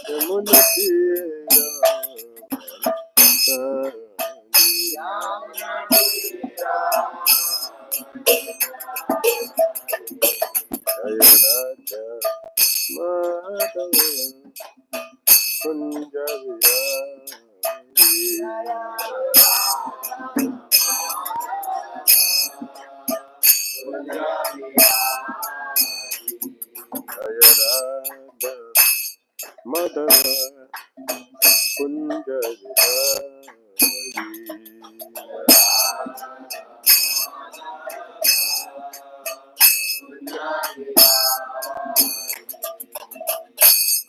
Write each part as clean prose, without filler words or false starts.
Yamuna Dhira, Jaya Radha Madhava Kunja Jaya Radha Madhava Kunja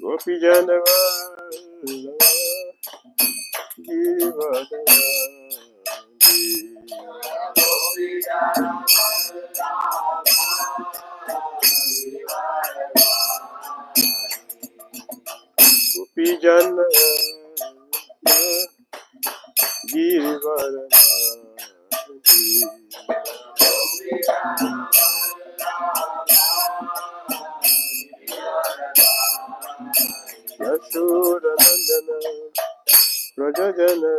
Gopi Janavalla Gopi Janavalla Yashoda Nandana Rajajana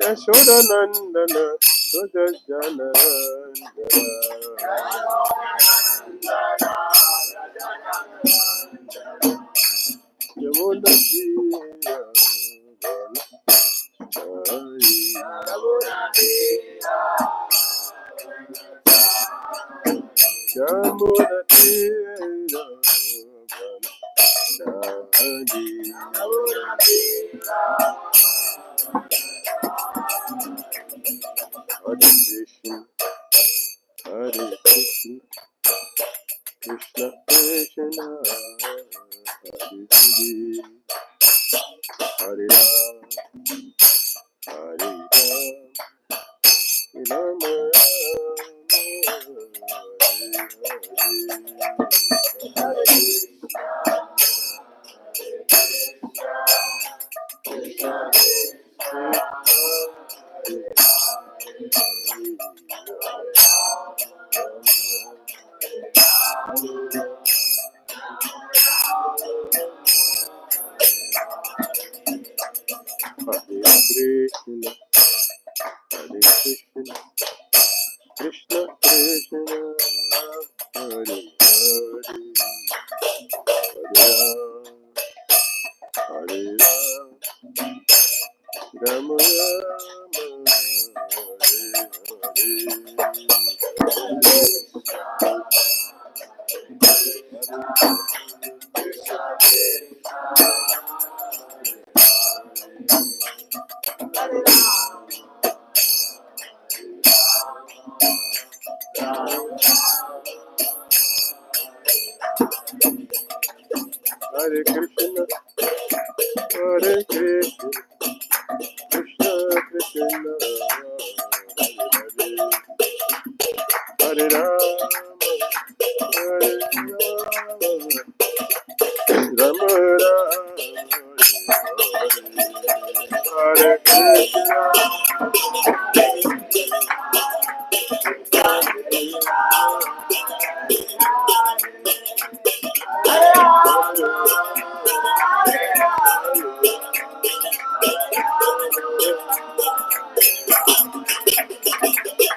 Yashoda Nandana Rajajana Yamuna Dhira Damodara Hare Krishna, Krishna Krishna, Hare Hare, Hare Ram, Ram Krishna, Hare Krishna, Krishna Krishna, Hare Hare, Hare Ram, Ram Hare Krishna, Hare Krishna, Krishna Krishna, Hare Ram, Hare Ram, Ram Hare Krishna,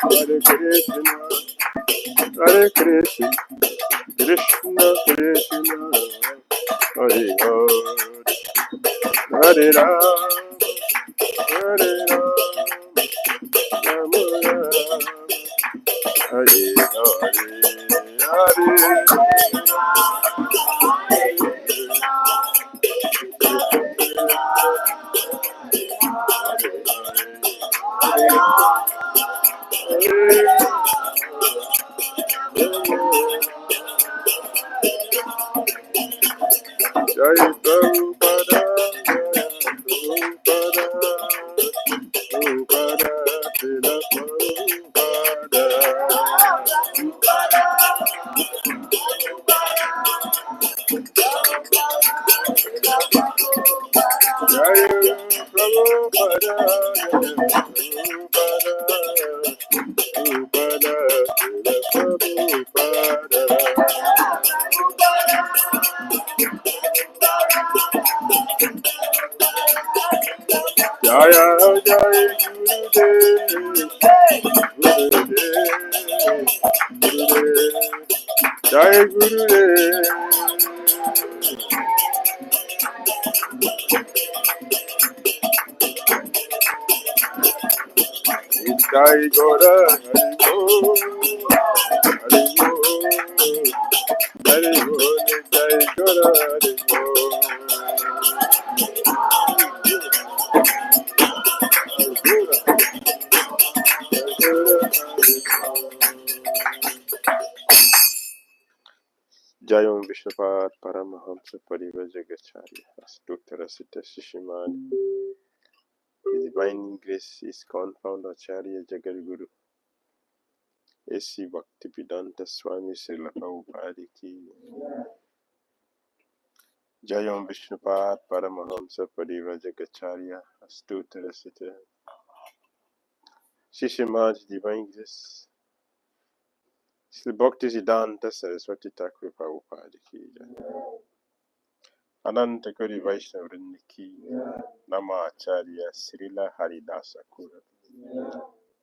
Hare Krishna, Hare Krishna, Krishna Krishna, Hare Hare, Hare Ram, Hare Ram, Ram Ram, Hare Jai Prabhupada, Jai Prabhupada, Prabhupada, Jaya Jaya Jai Gurudev. Jai Gora Haribo, Haribo, Haribo, Jai Gora Haribo. Jayom Vishnupat Paramahamsa Parivajagacharya Astuttara Sita Shishimani. His Divine Grace is confound Acharya Jagadguru A.C. Bhakti Vedanta Swami Srila Prabhupada ki. Jayom Vishnupat Paramahamsa Parivajagacharya Astuttara Sita Shishimani. Divine Grace Sri Bhakti Vedanta Saraswati Thakur Prabhupada ki. Ananta Kori Vaishnava Vrinda ki. Nama Acharya Srila Haridasa Kura.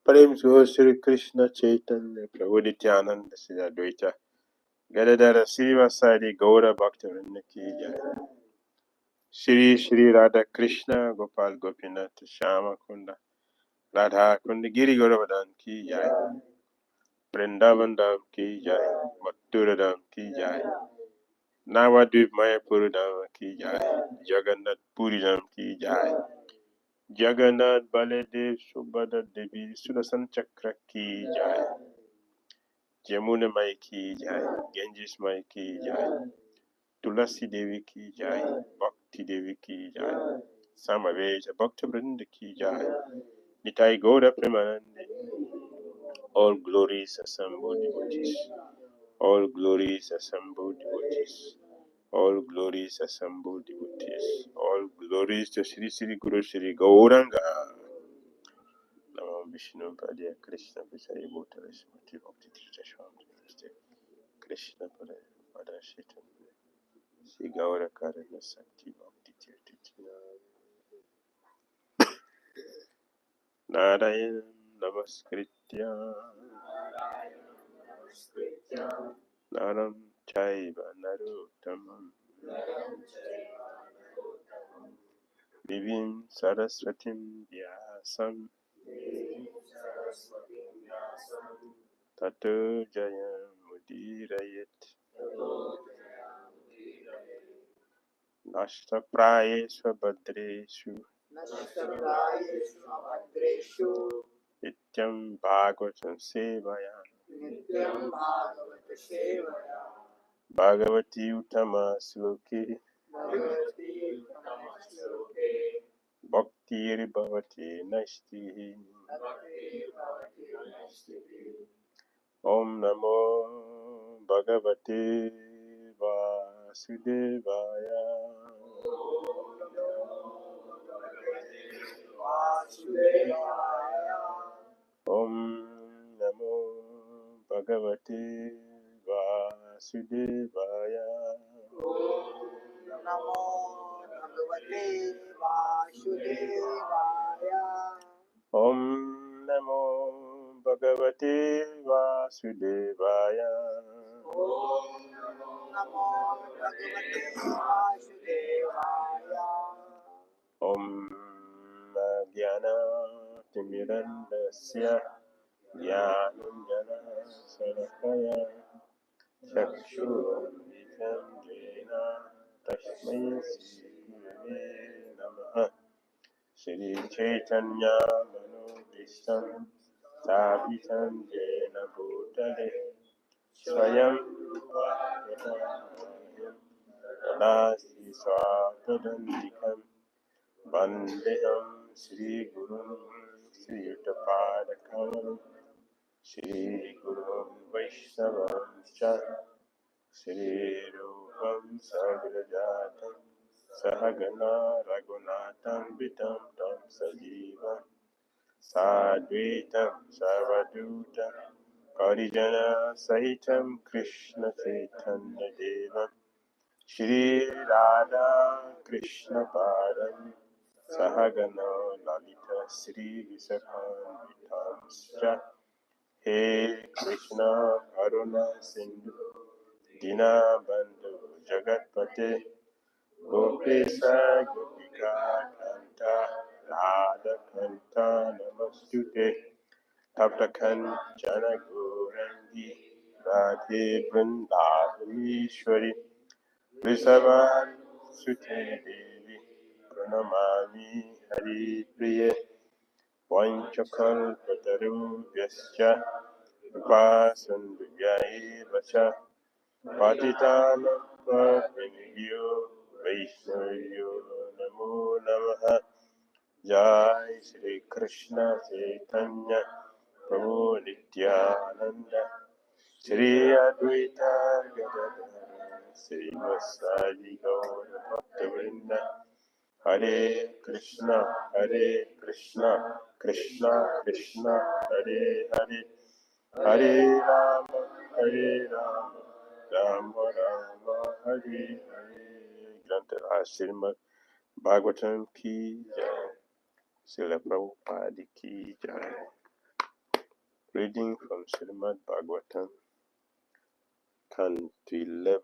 Prem Suho Sri Krishna Chaitanya Prabhu Nityananda Sri Advaita Gadadara Srivasadi Gaura Bhakta Vrinda ki jai. Shri Shri Radha Krishna Gopal Gopinath Shama Kunda Radha Kunda Giri Gauravadan ki jai. Vrindavan Dham ki jai. Mathura Dham ki jai. Navadvip Mayapur Dham ki jai. Jagannath Puri Dham ki jai. Jagannath Baladev Subhadra Devi Sudasan Chakra ki jai. Jamuna Mai ki jai. Ganges Mai ki jai. Tulasi Devi ki jai. Bhakti Devi ki jai. Samaveta Bhakta Vrinda ki jai. Nitai Gaura Premanande. All glories assembled devotees. All glories assembled devotees. All glories assembled devotees. All glories to Sri Sri Guru Sri Gauranga. Namo Vishnu Padya Krishna Visaya Bhutale Smriti Bhakti Tirtha Swami Krishna Pada Shaitan Sri Gaura Karana Sakti Bhakti Tirtha Narayana Namaskritya Naram Chaiva Narottamam Divim Saraswatim Vyasam Tato Jayam Mudirayet Nashtaprayesva Bhadreshu Nityam Bhagavatam Sevaya Bhagavati Uttama Sloke Bhaktir Bhavati Nashti Om Namo Bhagavate Vasudevaya Om Namo Bhagavate Vasudevaya Namo Bhagavate Vasudevaya. Om Namo Bhagavate Vasudevaya. Om Namo Bhagavate Vasudevaya. Om Jnana Timirandasya Jnananjana Salakaya Chakshurumritam Jena Tasmai Sri Gurave Namaha Shri Chaitanya Manobishtam Savitam Jena Bhutale Swayam Rupa Yadayam Tadasi Swapadandikam Vandeham Shri Guru Shri Yuttapadakam Shri Guru Vaishnavam Shri Rupam Sagrajatam Sahagana Raghunatham Vitam Tam Sajiva Sadvitam Savadutam Karijana Sahitam Krishna Chaitanya Devam Shri Radha Krishna Padam Sahagana Lalita Sri Visakham Vitamscha He Krishna Karuna Sindhu Dinabandhu Jagatpate Gopesa Gopika Kanta Radha Kanta Namastute Taptakan Jana Gorangi Radhe Vrindavamishwari Vrisabhan Sute Devi Pranamami Hari Priye Vanchakalpataru Vyascha Vipasandhyai Vacha Patitanam Pavinigyo Vaishnayo Namo Namaha Jai Shri Krishna Chaitanya Prabhu Nityananda Shri Advaita Gadadhara Shri Vasadi Gaura Bhaktavrinda Hare Krishna Krishna Krishna Hare Hare Hare Rama Rama Rama Hare Hare. Granted Srimad Bhagavatam ki jai. Srila Prabhupada ki jai. Reading from Srimad Bhagavatam, Canto 11,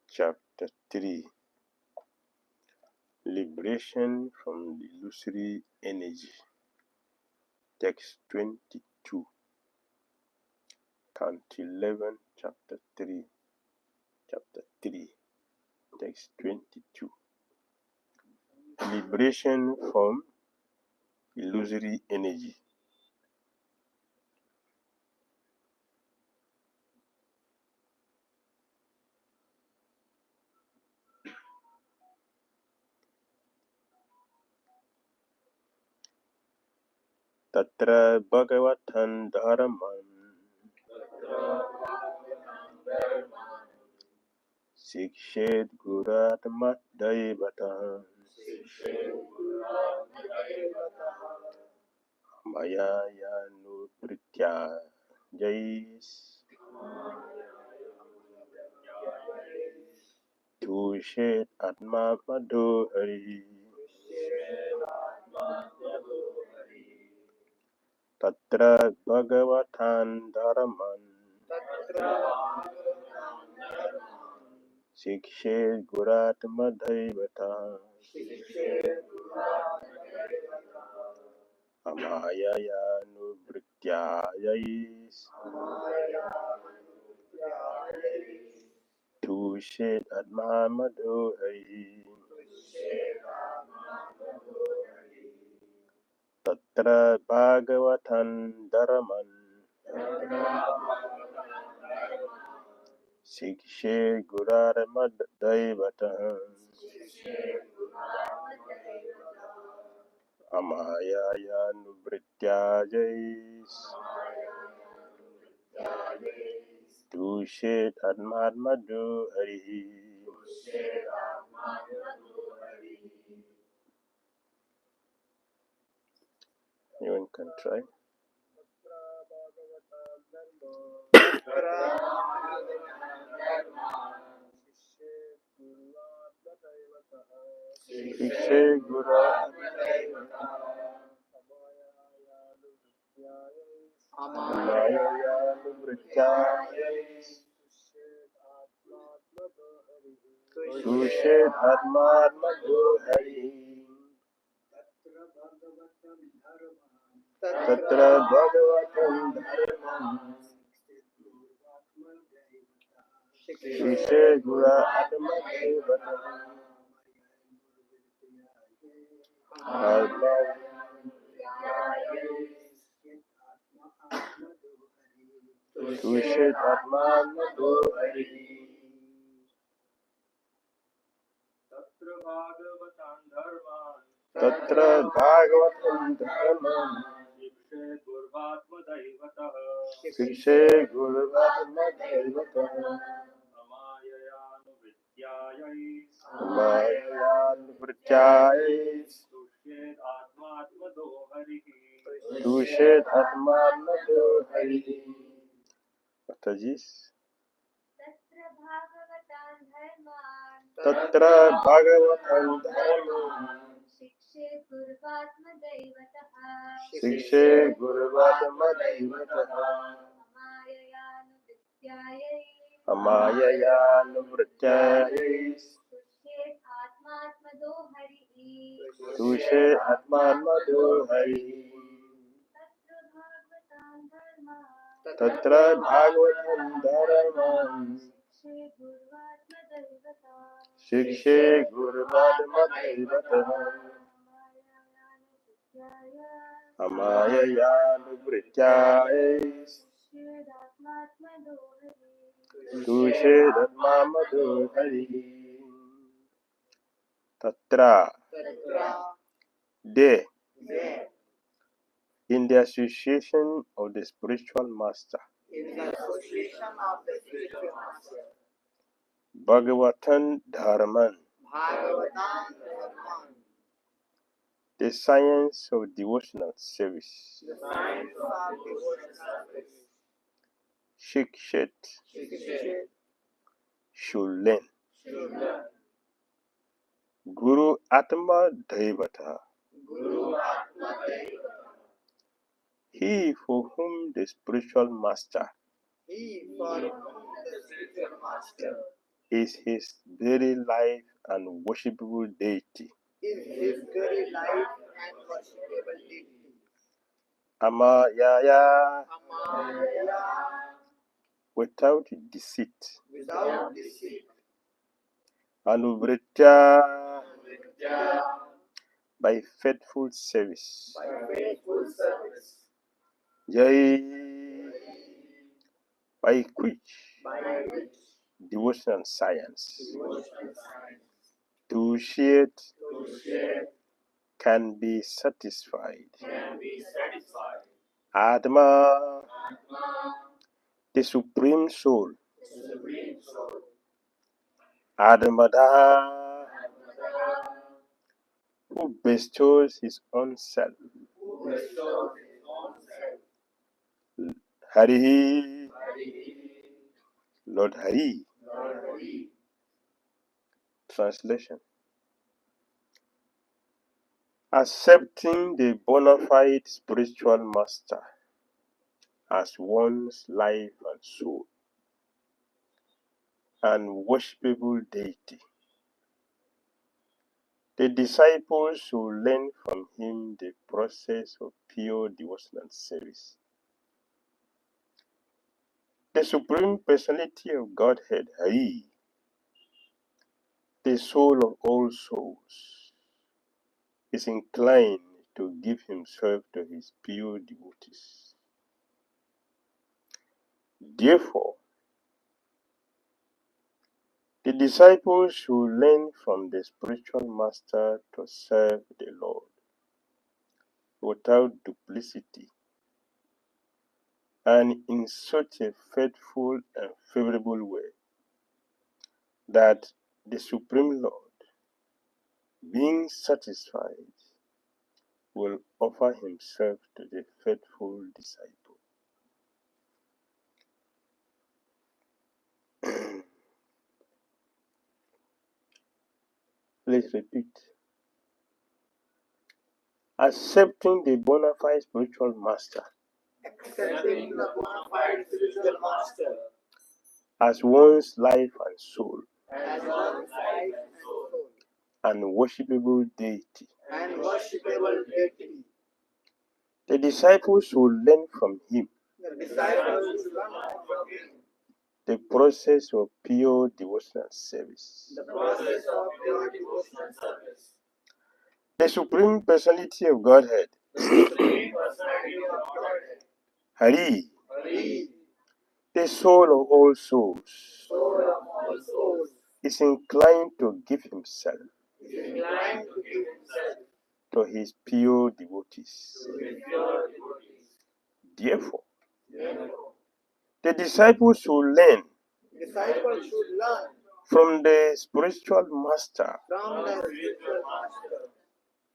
Chapter 3. Liberation from the illusory energy. Text 22. Canto 11, Chapter 3. Chapter 3. Text 22. Liberation from illusory energy. Tatra Bhagavatam Dharamam Sikshet Guratmat Daivatam Maya Yanu Pritya Jais Tushet Atma Madhuri Tatra Bhagavatam Dharamam Sikshet Guratmat Daivatam Amaya Yanu Pritya Jais Tushet Atma Madhuri Tatra Bhagavatam Dharamam Sikshe Guratmat Daivatam Amaya Yanu Pritya Jais Tushet Atma Madhuri. Anyone can try. Sikshe Amaya Yanu Pritya Jais Tushet Atma Madhuri. Tatra Bhagavatam Dharamam Sikshe Guratmat Daivatam Tushet Atma Madhuri. Tatra Bhagavatam Dharamam Sikshe Guratmat Daivatam Amayayanvrityais Tushed Atmatmado Hari. Matajis. Tatra Bhagavatam Dharman Shikshe Guruvatmadevataha Amayayanvrityais Tushed Atmatmado Hari. Tatra Bhagavatam Dharman Shikshe Guruvatmadevataha Amayayanvrityais Tushed Atmatmado Hari. Tatra, they, in the association of the spiritual master, Bhagavatam Dharman, the science of devotional service, Shikshet, should learn. Guru Atma Devata, he for whom the spiritual master is his very life and worshipable deity. Amayaya, without deceit. Anuvritya, by faithful service. Jai, by which devotional science to share can be satisfied. Atma, the supreme soul. Damodara, who bestows his own self. Hari, Lord Hari. Translation: accepting the bona fide spiritual master as one's life and soul and worshipable deity. The disciples should learn from him the process of pure devotional service. The Supreme Personality of Godhead, Hari, the soul of all souls, is inclined to give himself to his pure devotees. Therefore, the disciples should learn from the spiritual master to serve the Lord without duplicity and in such a faithful and favorable way that the Supreme Lord, being satisfied, will offer himself to the faithful disciple. Please repeat. Accepting the bona fide spiritual master as one's life and soul and worshipable deity. The disciples should learn from him the process of pure devotional service. The Supreme Personality of Godhead, Hari, the soul of all souls, is inclined to give himself to his pure devotees. Therefore, the disciples should learn from the spiritual master from the spiritual master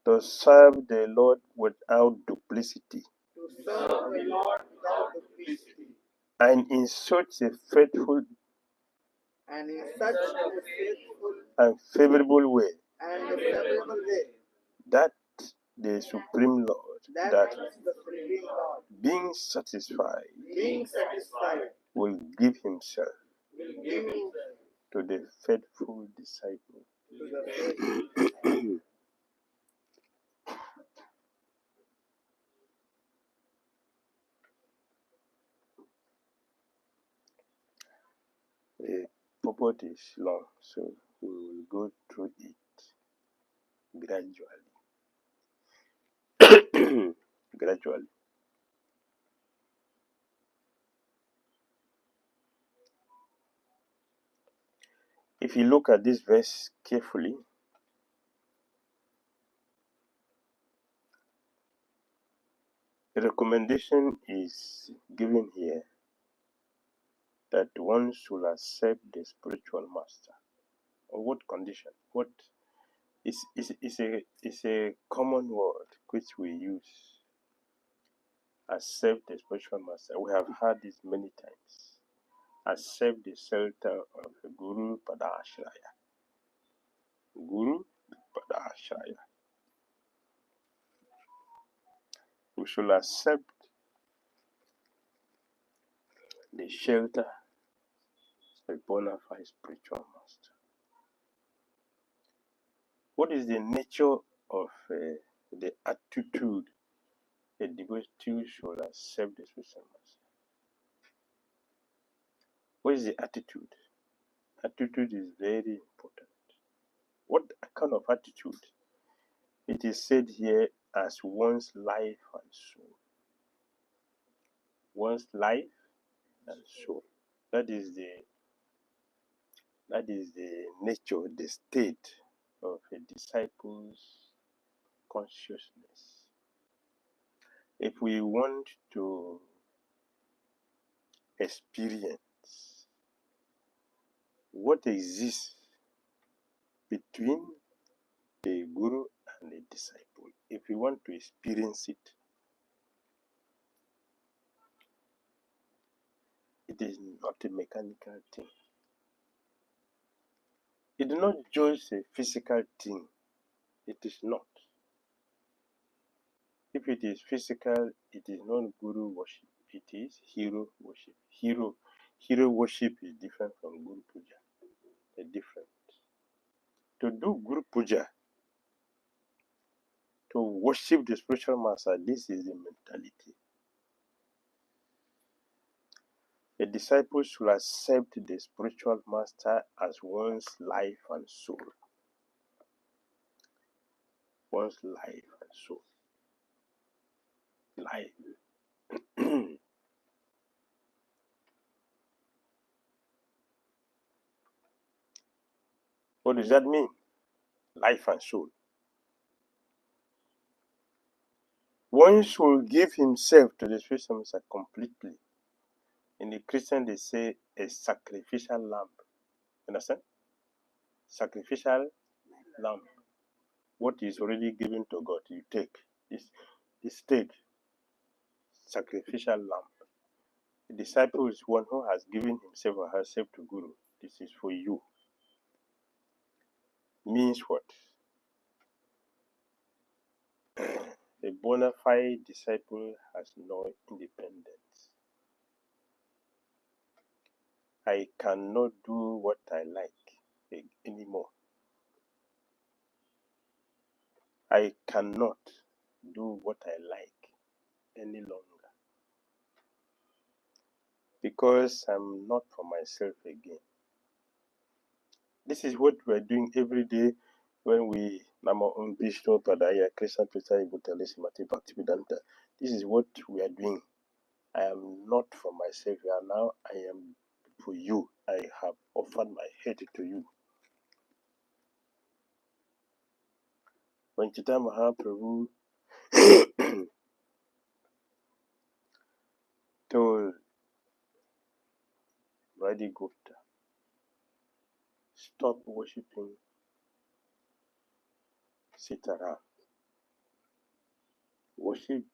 to serve the Lord without duplicity, to serve the Lord without duplicity, and in such a faithful and in such a faithful and favorable way and a favorable way that the Supreme Lord, that that the Supreme Lord, being satisfied, being satisfied, will give himself will give to the faithful disciple. to the faithful. The purport is long, so we will go through it gradually. Gradually. If you look at this verse carefully, the recommendation is given here that one should accept the spiritual master. On what condition? What is a common word which we use. Accept the spiritual master. We have heard this many times. Accept the shelter of the Guru Padashraya. Guru Padashraya. We should accept the shelter of a bona fide spiritual master. What is the nature of the attitude a devotee should accept the spiritual master? What is the attitude? Attitude is very important. What kind of attitude? It is said here as one's life and soul. One's life and soul. That is the nature, the state of a disciple's consciousness. If we want to experience what exists between the Guru and the disciple, if we want to experience it, it is not a mechanical thing. It is not just a physical thing. It is not. If it is physical, it is not Guru worship. It is hero worship. Hero worship is different from Guru Puja. They're different. To do Guru Puja, to worship the spiritual master, this is the mentality. A disciple should accept the spiritual master as one's life and soul. One's life and soul. Life. What does that mean? Life and soul. One should give himself to the spiritual master completely. In the Christian, they say a sacrificial lamb. Understand? Sacrificial lamb. What is already given to God, you take. This take. Sacrificial lamb. The disciple is one who has given himself or herself to Guru. This is for you. Means what? A bona fide disciple has no independence. I cannot do what I like anymore. I cannot do what I like any longer because I'm not for myself again. This is what we are doing every day when we Namo Om Vishnu Padaya Krishna Krishna Ibutale Simati Bhakti Vedanta. This is what we are doing. I am not for myself here now. I am for you. I have offered my head to you. When Chita Mahaprabhu told Radhi Gupta, stop worshipping Sitaram. Worship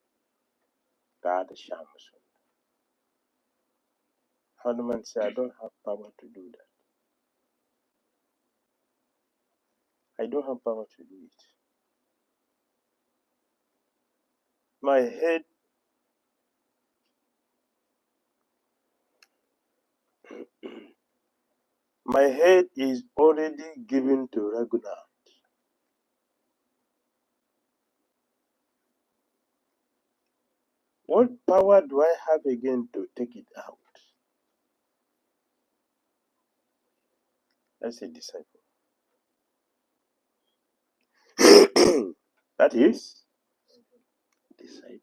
God Shamasun. Hanuman said, I don't have power to do that. I don't have power to do it. My head is already given to Raghunath. What power do I have again to take it out? That's a disciple. That is disciple.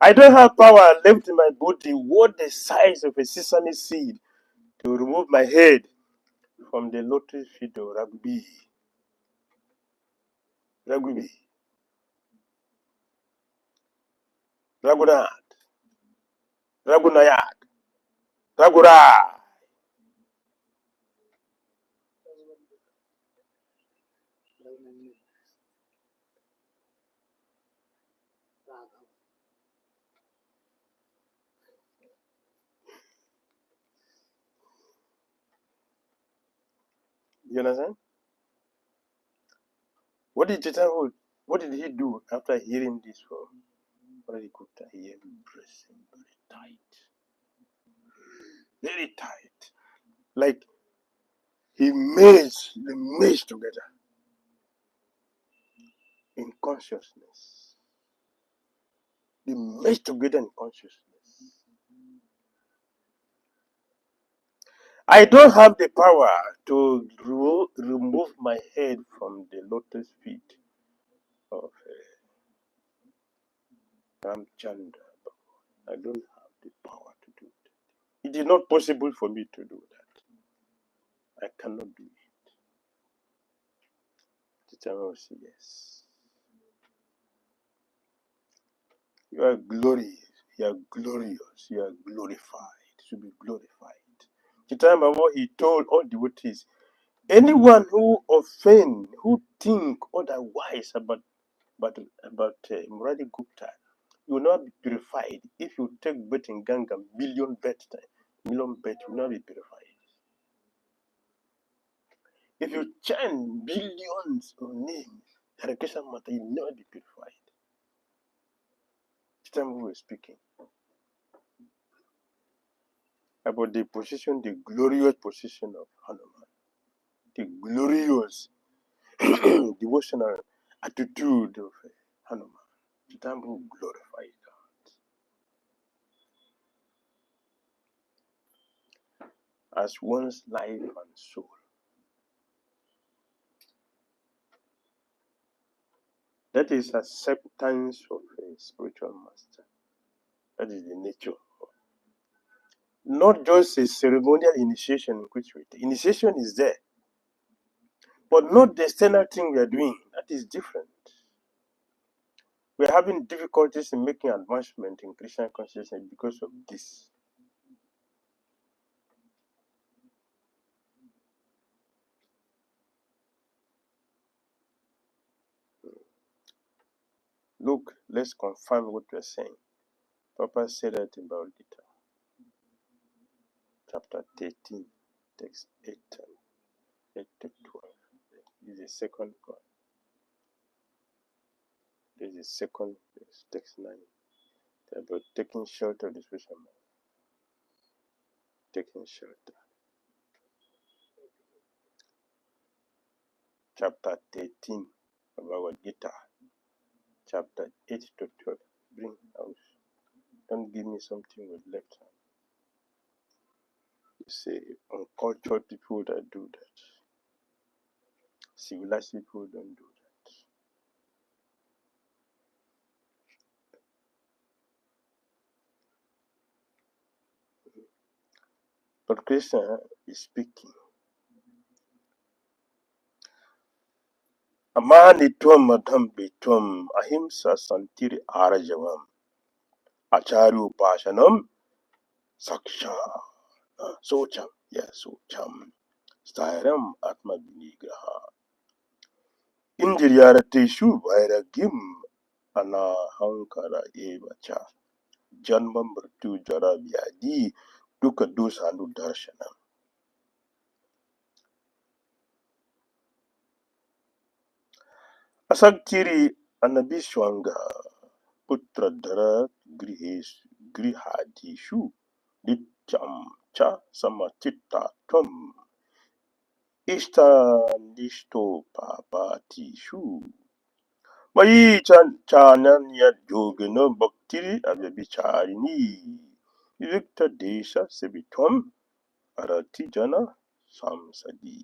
I don't have power left in my body what the size of a sesame seed to remove my head from the lotus feet of Raghubi. Raghunath, Raghunayat, Raghura. You understand? What did he do after hearing this from Radhikutta? He embraced him very tight. Like he merged together in consciousness. They merged together in consciousness. I don't have the power to remove my head from the lotus feet of Ramchandra. I don't have the power to do that. It is not possible for me to do that. I cannot do it. The Chama will say, yes. You are glorious. You are glorious. You are glorified. To be glorified. The time before he told all devotees, anyone who offend, who think otherwise about Murari Gupta, you will not be purified. If you take birth in Ganga, million birth, you will not be purified. If you chant billions of names, Harekesha Mata, you will never be purified. The time we were speaking about the position, the glorious position of Hanuman, the glorious devotional attitude of Hanuman. The time we glorify God as one's life and soul. That is acceptance of a spiritual master. That is the nature. Not just a ceremonial initiation in which we take. Initiation is there, but not the external thing we are doing. That is different. We are having difficulties in making advancement in Krishna consciousness because of this. Look, let's confirm what we are saying. Papa said that about Gita, chapter 13, text 8 to 12. This is the second one. This is second text 9. About taking shelter of the spiritual man. Taking shelter. Chapter 13 of our Gita. Chapter 8 to 12. Bring out. Don't give me something with left hand. You say uncultured people that do that. Civilized people don't do that. But Krishna is speaking. Amani tuam madham betuam ahimsa santiri arajavam acharu pashanam saksha socham. Yeah, socham. Stairam Atma Vinigraha. Indriyarateshu Vairagim Anahankara Evacha. Janma Mritu Jara Vyadi Duka Dusanu Darshanam. Asaktiri Anabishwanga Putra Dhara Grihadishu Nityam Cha Samachita Tvam Ishtanishto Papatishu Mayi Chananya Yogino Bhakti Avyabicharini Vikta Desha Sebitam Arati Jana Samsadi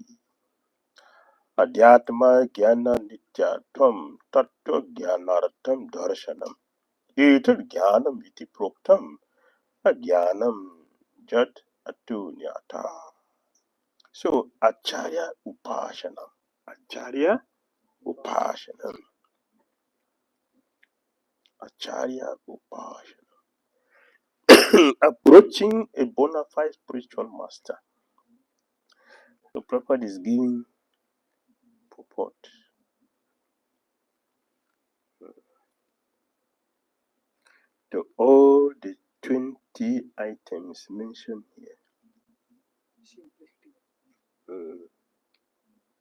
Adhyatma Gyana Nityatvam Tattva Gyanaratam Darshanam Etad Gyanam Iti Proktam Adhyanam Jat Atunyata. So Acharya Upashanam. Acharya Upashanam. Acharya Upashanam. Approaching a bona fide spiritual master. The prophet is giving purport to all the 20 items mentioned here.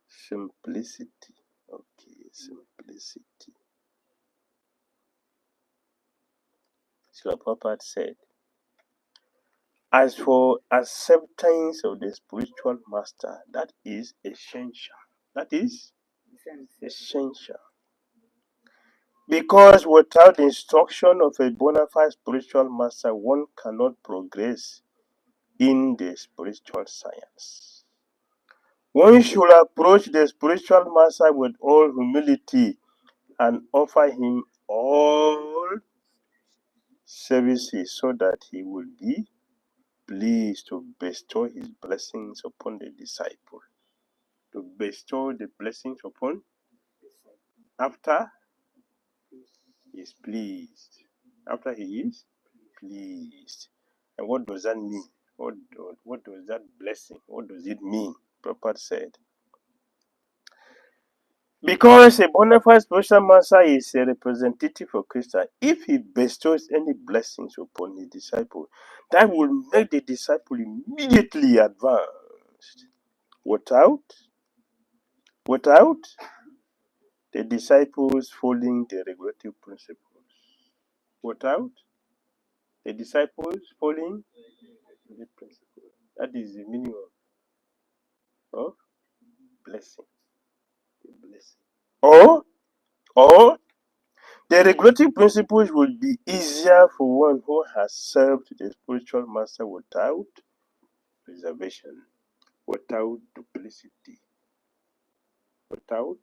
Simplicity. Okay, simplicity. So the prophet said, as for acceptance of the spiritual master, that is essential. That is essential. Because without the instruction of a bona fide spiritual master, one cannot progress in the spiritual science. One should approach the spiritual master with all humility and offer him all services so that he will be pleased to bestow his blessings upon the disciple. To bestow the blessings upon after he is pleased. After he is pleased. And what does that mean? What does that blessing? What does it mean? Prabhupada said. Because a bona fide spiritual master is a representative of Christ, if he bestows any blessings upon his disciple, that will make the disciple immediately advanced. Without the disciples following the regulative principles. Without the disciples following the principles. That is the meaning of blessing. Or the regulative principles will be easier for one who has served the spiritual master without reservation, without duplicity, without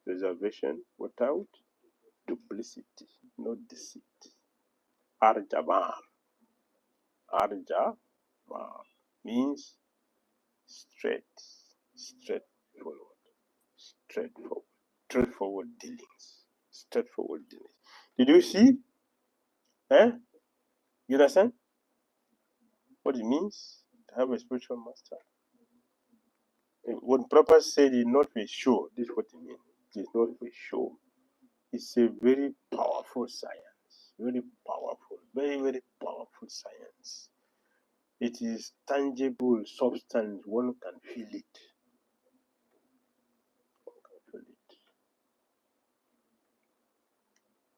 reservation, without duplicity, no deceit. Arjavam. Arjavam means straightforward dealings. Straightforward dealings. Did you see? You understand what it means to have a spiritual master? When Prabhupada said it's not for show, this is what it means. It's not for show. It's a very powerful science. Very powerful. Very, very powerful science. It is tangible substance. One can feel it.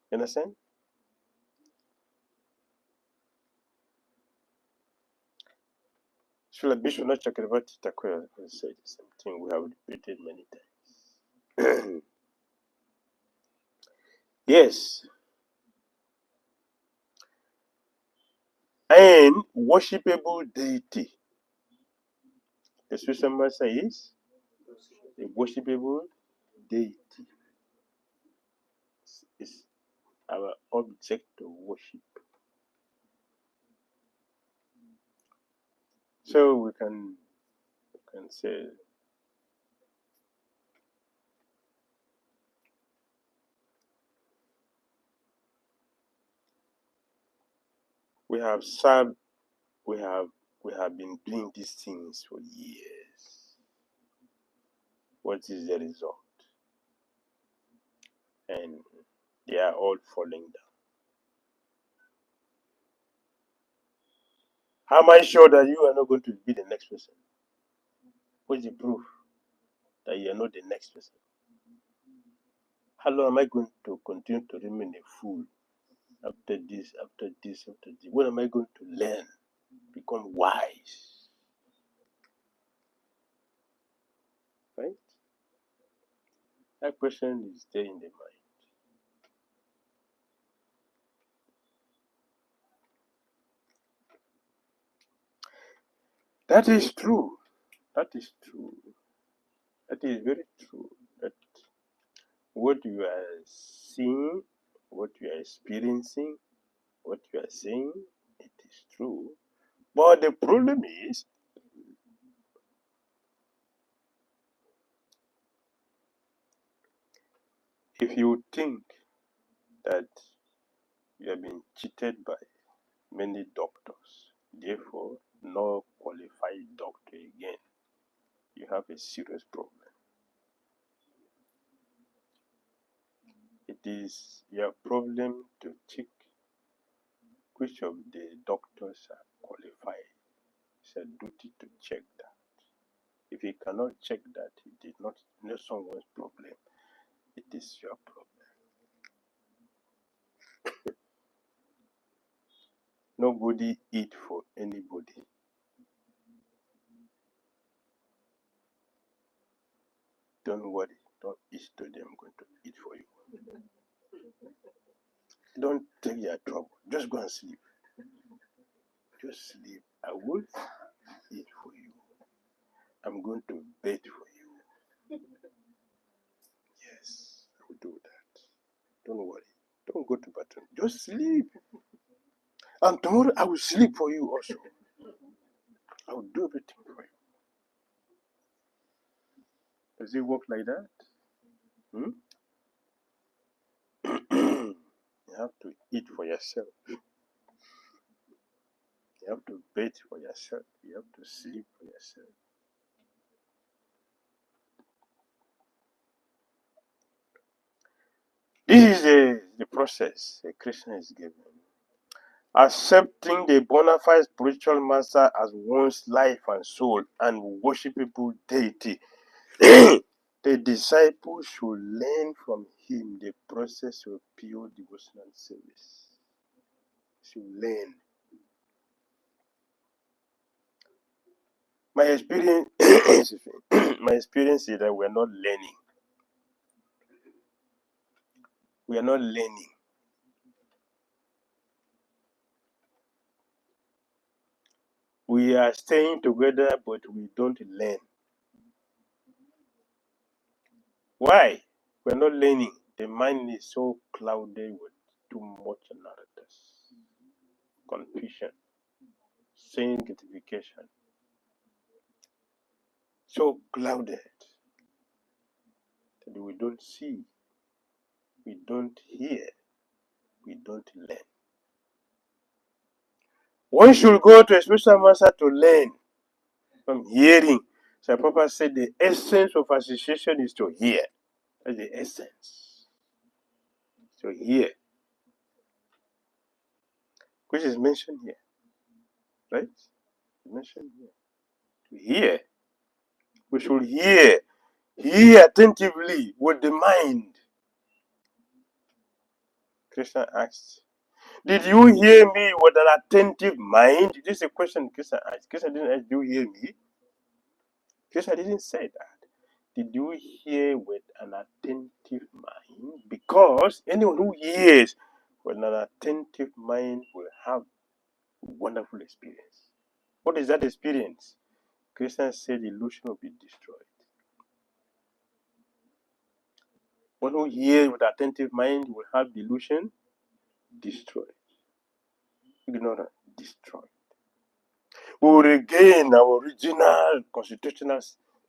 You understand? Srila Bishwanath Chakravarti Thakur has said the same thing. We have repeated many times. Yes. And worshipable deity. The spiritual master is a worshipable deity. Is our object of worship. So we can say we have been doing these things for years. What is the result? And they are all falling down. How am I sure that you are not going to be the next person? What's the proof that you are not the next person? How long am I going to continue to remain a fool after this, after this, after this? When am I going to learn, become wise? Right? That question is there in the mind. That is true. That is true. That is very true. That what you are seeing, what you are experiencing, what you are saying, it is true. But the problem is, if you think that you have been cheated by many doctors, therefore no qualified doctor again, you have a serious problem. It is your problem to check which of the doctors are qualified. It's a duty to check that. If you cannot check that, it is not someone's problem. It is your problem. Nobody eat for anybody. Don't worry. Don't eat to them. I'm going to eat for you. Don't take your trouble. Just go and sleep. Just sleep. I will eat for you. I'm going to bait for you. Yes, I will do that. Don't worry. Don't go to bathroom. Just sleep. And tomorrow I will sleep for you also. I will do everything for you. Does it work like that? You have to eat for yourself. You have to bathe for yourself. You have to sleep for yourself. This is the process a Christian is given. Accepting the bona fide spiritual master as one's life and soul and worshipable deity. The disciple should learn from him the process of pure devotional service. Should learn. My experience, my experience is that we are not learning. We are not learning. We are staying together, but we don't learn. Why? We're not learning. The mind is so clouded with too much narratives, confusion, sin gratification. So clouded that we don't see, we don't hear, we don't learn. One should go to a spiritual master to learn from hearing. So Papa said the essence of association is to hear. That's the essence. To hear. Which is mentioned here. Right? Mentioned here. To hear. We should hear. Hear attentively with the mind. Krishna asked, did you hear me with an attentive mind? This is a question Krishna asked. Krishna didn't ask, do you hear me? Krishna didn't say that. Did you hear with an attentive mind? Because anyone who hears with an attentive mind will have a wonderful experience. What is that experience? Krishna said illusion will be destroyed. One who hears with attentive mind will have delusion destroyed. Ignorant destroyed. We will regain our original constitutional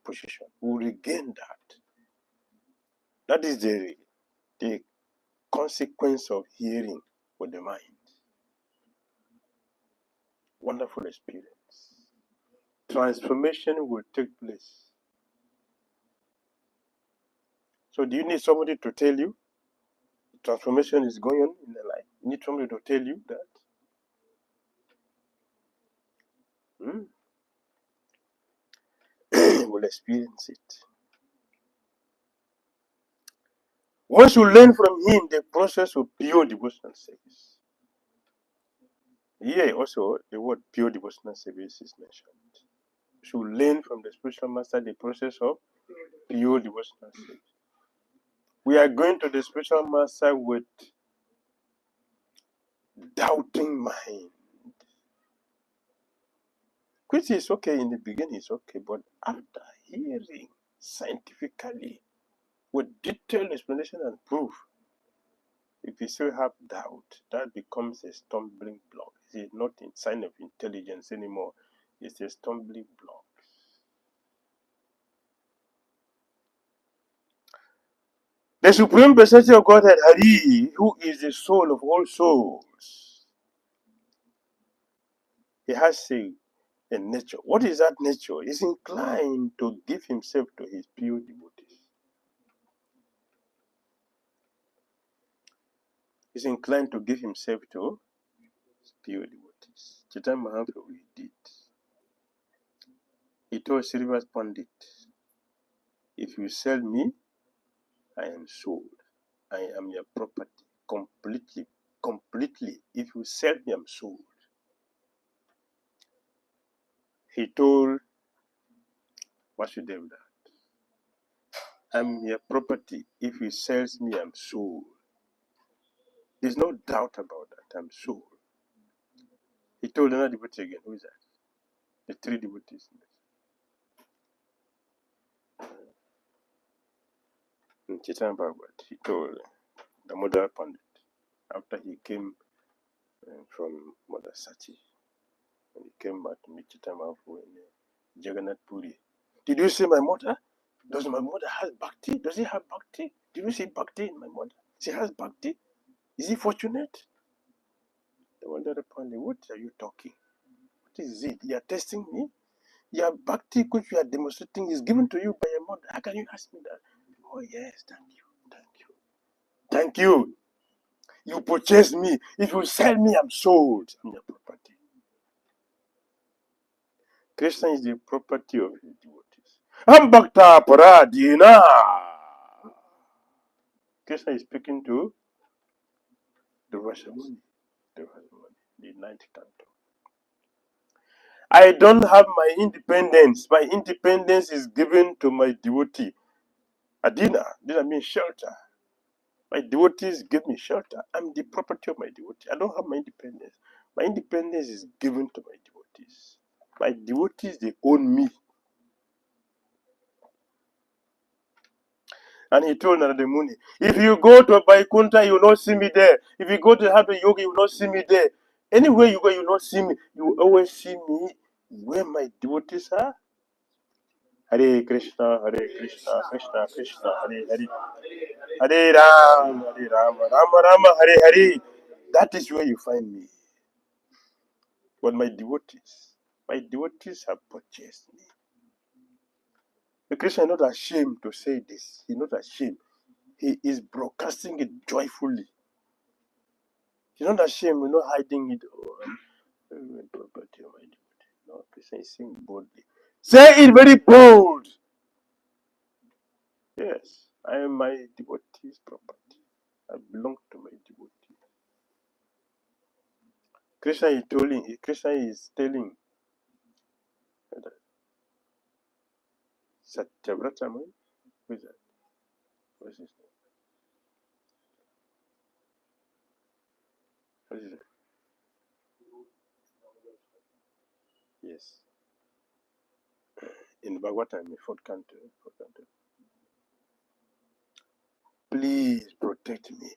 position. We will regain that. That is the consequence of hearing with the mind. Wonderful experience. Transformation will take place. So do you need somebody to tell you transformation is going on in the life? You need somebody to tell you that. Will experience it. Once you learn from him the process of pure devotional service. Here also the word pure devotional service is mentioned. You should learn from the spiritual master the process of pure devotional service. We are going to the spiritual master with doubting mind. Which is okay in the beginning, it's okay, but after hearing scientifically with detailed explanation and proof, if you still have doubt, that becomes a stumbling block. It's not a sign of intelligence anymore. It's a stumbling block. The Supreme Personality of Godhead, Hari, who is the soul of all souls, he has a nature. What is that nature? He's inclined to give himself to his pure devotees. He's inclined to give himself to his pure devotees. Chaitanya Mahaprabhu did. He told Srivas Pandit, if you sell me, I am sold. I am your property. Completely. If you sell me, I'm sold. He told Vasudeva, I'm your property. If he sells me, I'm sold. There's no doubt about that. I'm sold. He told another devotee again. Who is that? The three devotees. In Chaitanya Bhagavat, he told Damodara Pandit after he came from Mother Sati, when he came back to meet Chaitanya Mahaprabhu in Jagannath Puri. Did you see my mother? Does my mother have Bhakti? Does he have Bhakti? Did you see Bhakti in my mother? She has Bhakti? Is he fortunate? Damodara Pandit, what are you talking? What is it? You are testing me? Your Bhakti which you are demonstrating is given to you by your mother. How can you ask me that? Oh yes, thank you. Thank you. You purchase me. If you sell me, I'm sold. I'm your property. Krishna is the property of his devotees. I'm Bhakta Paradina. Krishna is speaking to the Rashamuni, the ninth canto. I don't have my independence. My independence is given to my devotee. Adina, Adina means shelter. My devotees give me shelter. I'm the property of my devotee. I don't have my independence. My independence is given to my devotees. My devotees, they own me. And he told Narada Muni, if you go to Vaikuntha, you will not see me there. If you go to Hatha Yoga, you will not see me there. Anywhere you go, you will not see me. You will always see me where my devotees are. Hare Krishna, Krishna Krishna, Hare Hare. Hare Rama, Rama Rama, Hare Hare. That is where you find me. But my devotees have purchased me. The Krishna is not ashamed to say this. He's not ashamed. He is broadcasting it joyfully. He's not ashamed. We're not hiding it. Oh, I'm property of my devotee. No, Krishna is saying boldly. Say it very bold. Yes, I am my devotee's property. I belong to my devotee. Krishna is telling Satyavrata, who is that? What is his name? What is it? Yes. In Bhagavatam, in fourth canto. Please protect me.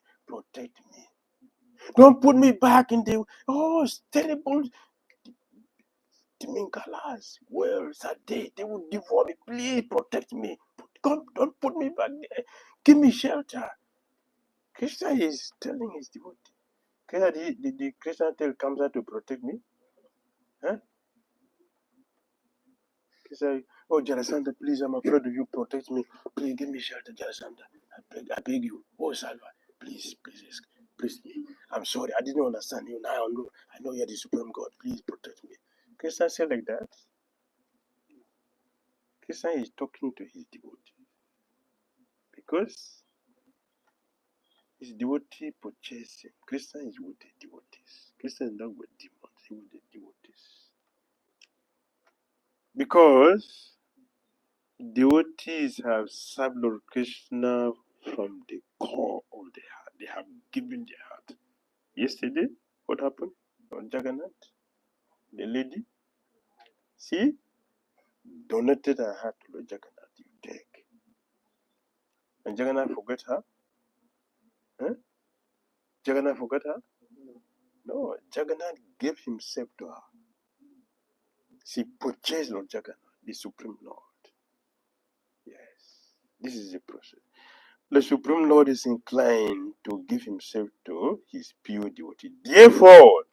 Don't put me back in the terrible Timinkalas. Worlds are they will devour me. Please protect me. Don't put me back there. Give me shelter. Krishna is telling his devotee. Krishna, the Krishna tell Kamsa to protect me? Huh? He said, oh, Jarasandha, please, I'm afraid of you. Protect me. Please give me shelter, Jarasandha. I beg you. Oh, Salva, please, me. I'm sorry. I didn't understand you. Now I know you're the Supreme God. Please protect me. Christian said like that. Christian is talking to his devotee because his devotee purchased him. Christian is with the devotees. Christian is not with demons. He with the devotees. Because devotees have served Lord Krishna from the core of their heart. They have given their heart. Yesterday, what happened on Jagannath? The lady, see, donated her heart to Lord Jagannath. You take. And Jagannath forgot her? Huh? Jagannath forgot her? No, Jagannath gave himself to her. She purchased Lord Jagannath, the Supreme Lord. Yes, this is the process. The Supreme Lord is inclined to give himself to his pure devotee. Therefore,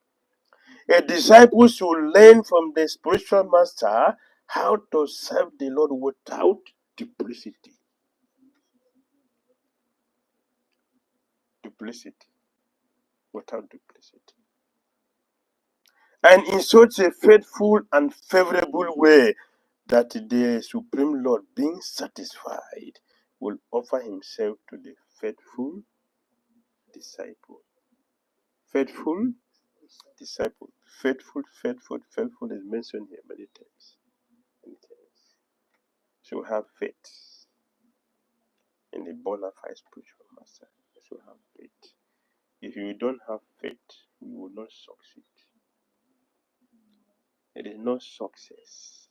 a disciple should learn from the spiritual master how to serve the Lord without duplicity. Without duplicity. And in such a faithful and favorable way that the Supreme Lord, being satisfied, will offer himself to the faithful disciple. Faithful disciple. Faithful is mentioned here many times. So have faith in the bona fide spiritual master. So have faith. If you don't have faith, you will not succeed. There is no success.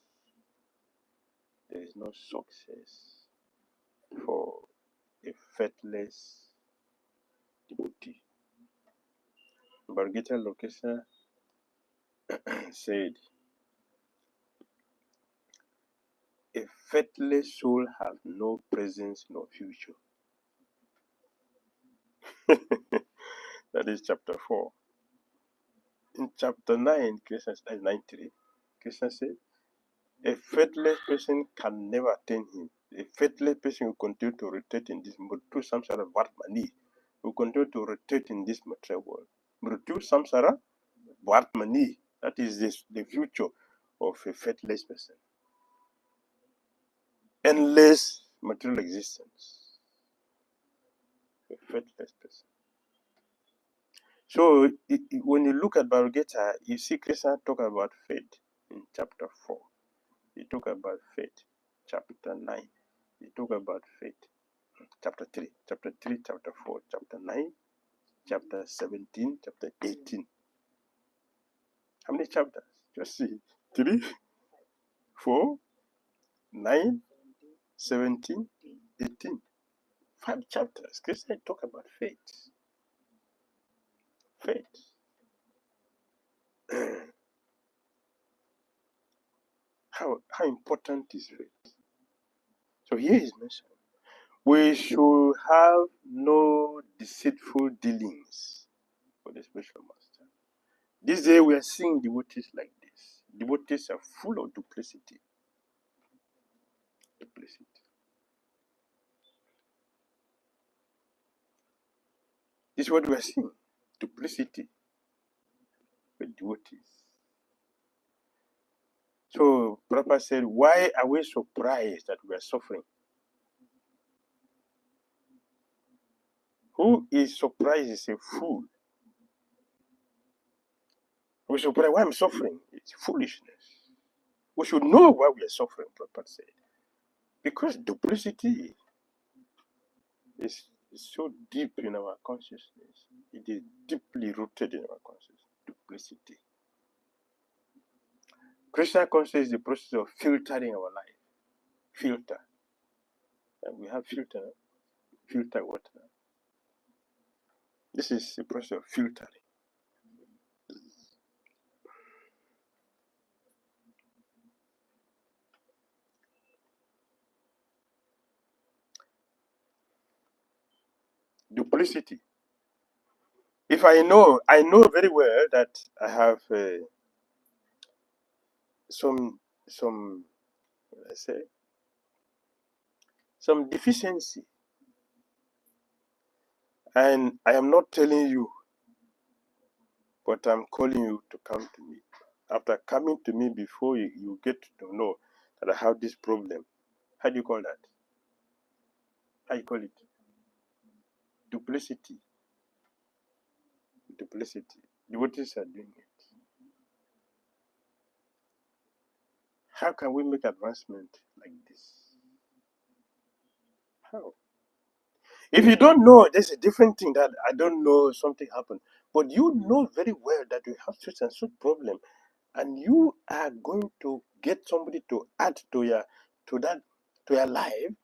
There is no success for a faithless devotee. Bhargita Lokesa said, a faithless soul has no presence, no future. That is chapter 4. In chapter 9, Krishna said, 9:3, Krishna said, a faithless person can never attain him. A faithless person will continue to rotate in this Mritu Samsara Vartmani, will continue to rotate in this material world. Mritu Samsara Vartmani, that is the future of a faithless person. Endless material existence. A faithless person. So when you look at Bhagavad, you see Krishna talk about faith in chapter 4. He talk about faith, chapter 9. He talk about faith, chapter 3, chapter 4, chapter 9, chapter 17, chapter 18. How many chapters? Just see. 3, 4, 9, 17, 18. 5 chapters. Krishna talk about faith. Faith. How important is faith? So here is mentioned. We should have no deceitful dealings with the spiritual master. This day we are seeing devotees like this. Devotees are full of duplicity. This is what we are seeing. Duplicity with devotees. So Prabhupada said, why are we surprised that we are suffering? Who is surprised is a fool. We're surprised why I'm suffering. It's foolishness. We should know why we are suffering, Prabhupada said. Because duplicity is so deep in our consciousness. It is deeply rooted in our consciousness. Duplicity. Krishna consciousness is the process of filtering our life. Filter. And we have filter water. This is the process of filtering. Duplicity. If I know very well that I have some let's say some deficiency And I am not telling you, but I'm calling you to come to me. After coming to me, before you get to know that I have this problem, how do you call that? How you call it? Duplicity. Duplicity. Devotees are doing it. How can we make advancement like this? How? If you don't know, there's a different thing that I don't know, something happened. But you know very well that you have such and such problem, and you are going to get somebody to add to your life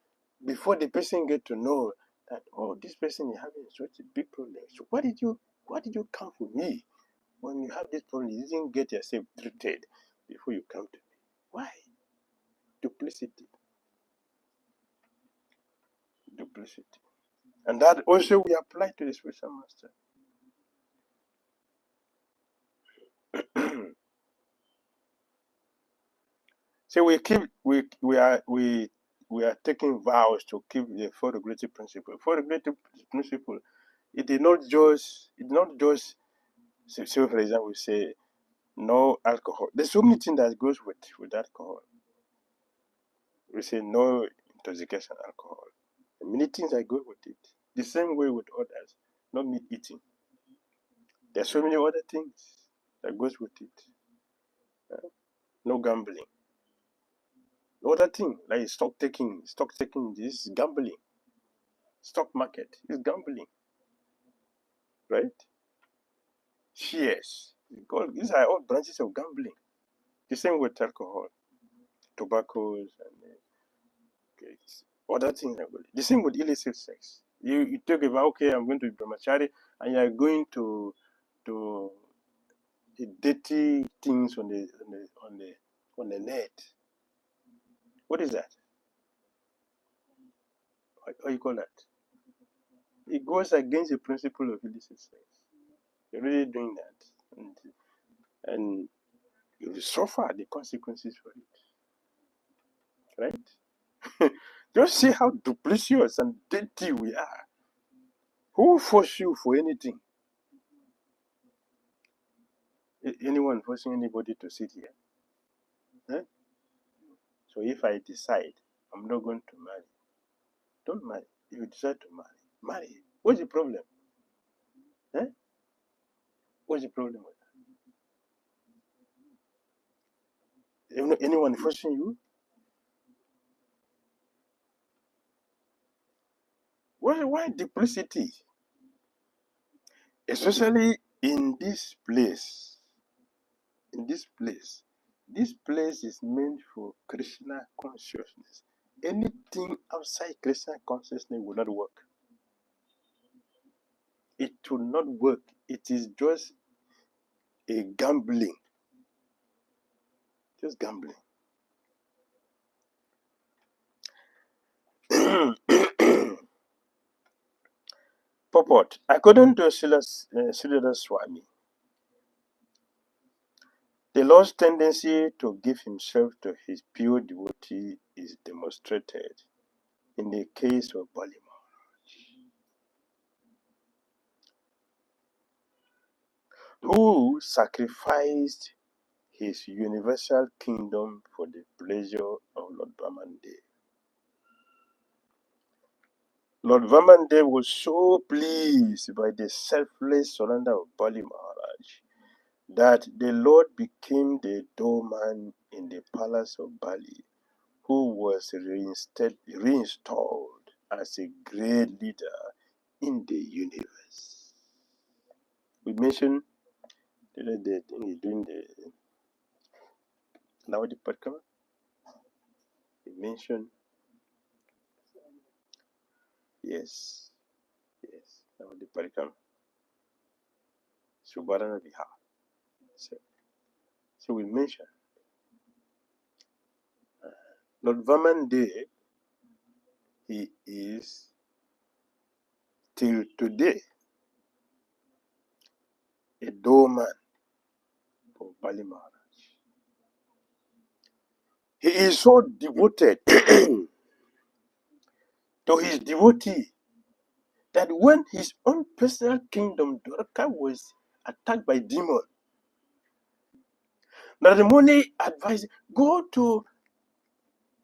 before the person get to know that, oh, this person is having such a big problem. So why did you come for me when you have this problem? You didn't get yourself treated before you come to me. Why? Duplicity. Duplicity. And that also we apply to the spiritual master. So we are taking vows to keep the four regulative principle. Four regulative principle. It is not just say for example we say no alcohol. There's so many things that goes with alcohol. We say no intoxication alcohol. Many things that go with it. The same way with others. Not meat eating. There's so many other things that goes with it. No gambling. Other thing like stock taking this is gambling. Stock market is gambling, right? Shares. These are all branches of gambling. The same with alcohol, tobaccos, and other things. The same with illicit sex. You talk about, okay, I'm going to be brahmachari, and you are going to the dirty things on the net. What is that? What you call that? It goes against the principle of illicit sex. You're really doing that, and you will suffer the consequences for it, right? Just see how duplicitous and dirty we are. Who force you for anything? Anyone forcing anybody to sit here? Eh? So if I decide I'm not going to marry, don't marry. If you decide to marry. What's the problem? Eh? What's the problem with that? Anyone forcing you? Why duplicity? Especially in this place. In this place. This place is meant for Krishna consciousness. Anything outside Krishna consciousness will not work. It will not work. It is just a gambling. Just gambling. Purport. According to Srila Swami, the Lord's tendency to give himself to his pure devotee is demonstrated in the case of Bali Maharaj, who sacrificed his universal kingdom for the pleasure of Lord Brahmandev. Lord Brahmandev was so pleased by the selfless surrender of Bali Maharaj that the Lord became the doorman in the palace of Bali, who was reinstalled as a great leader in the universe. We mentioned the thing he's doing the Navadi Parkama. We mentioned, yes, Navadi Parkama. Subharana Vihar. So we mentioned Lord Vamandev, he is till today a doorman for Bali Maharaj. He is so devoted to his devotee that when his own personal kingdom, Dwarka, was attacked by demons, Narada Muni advised, go to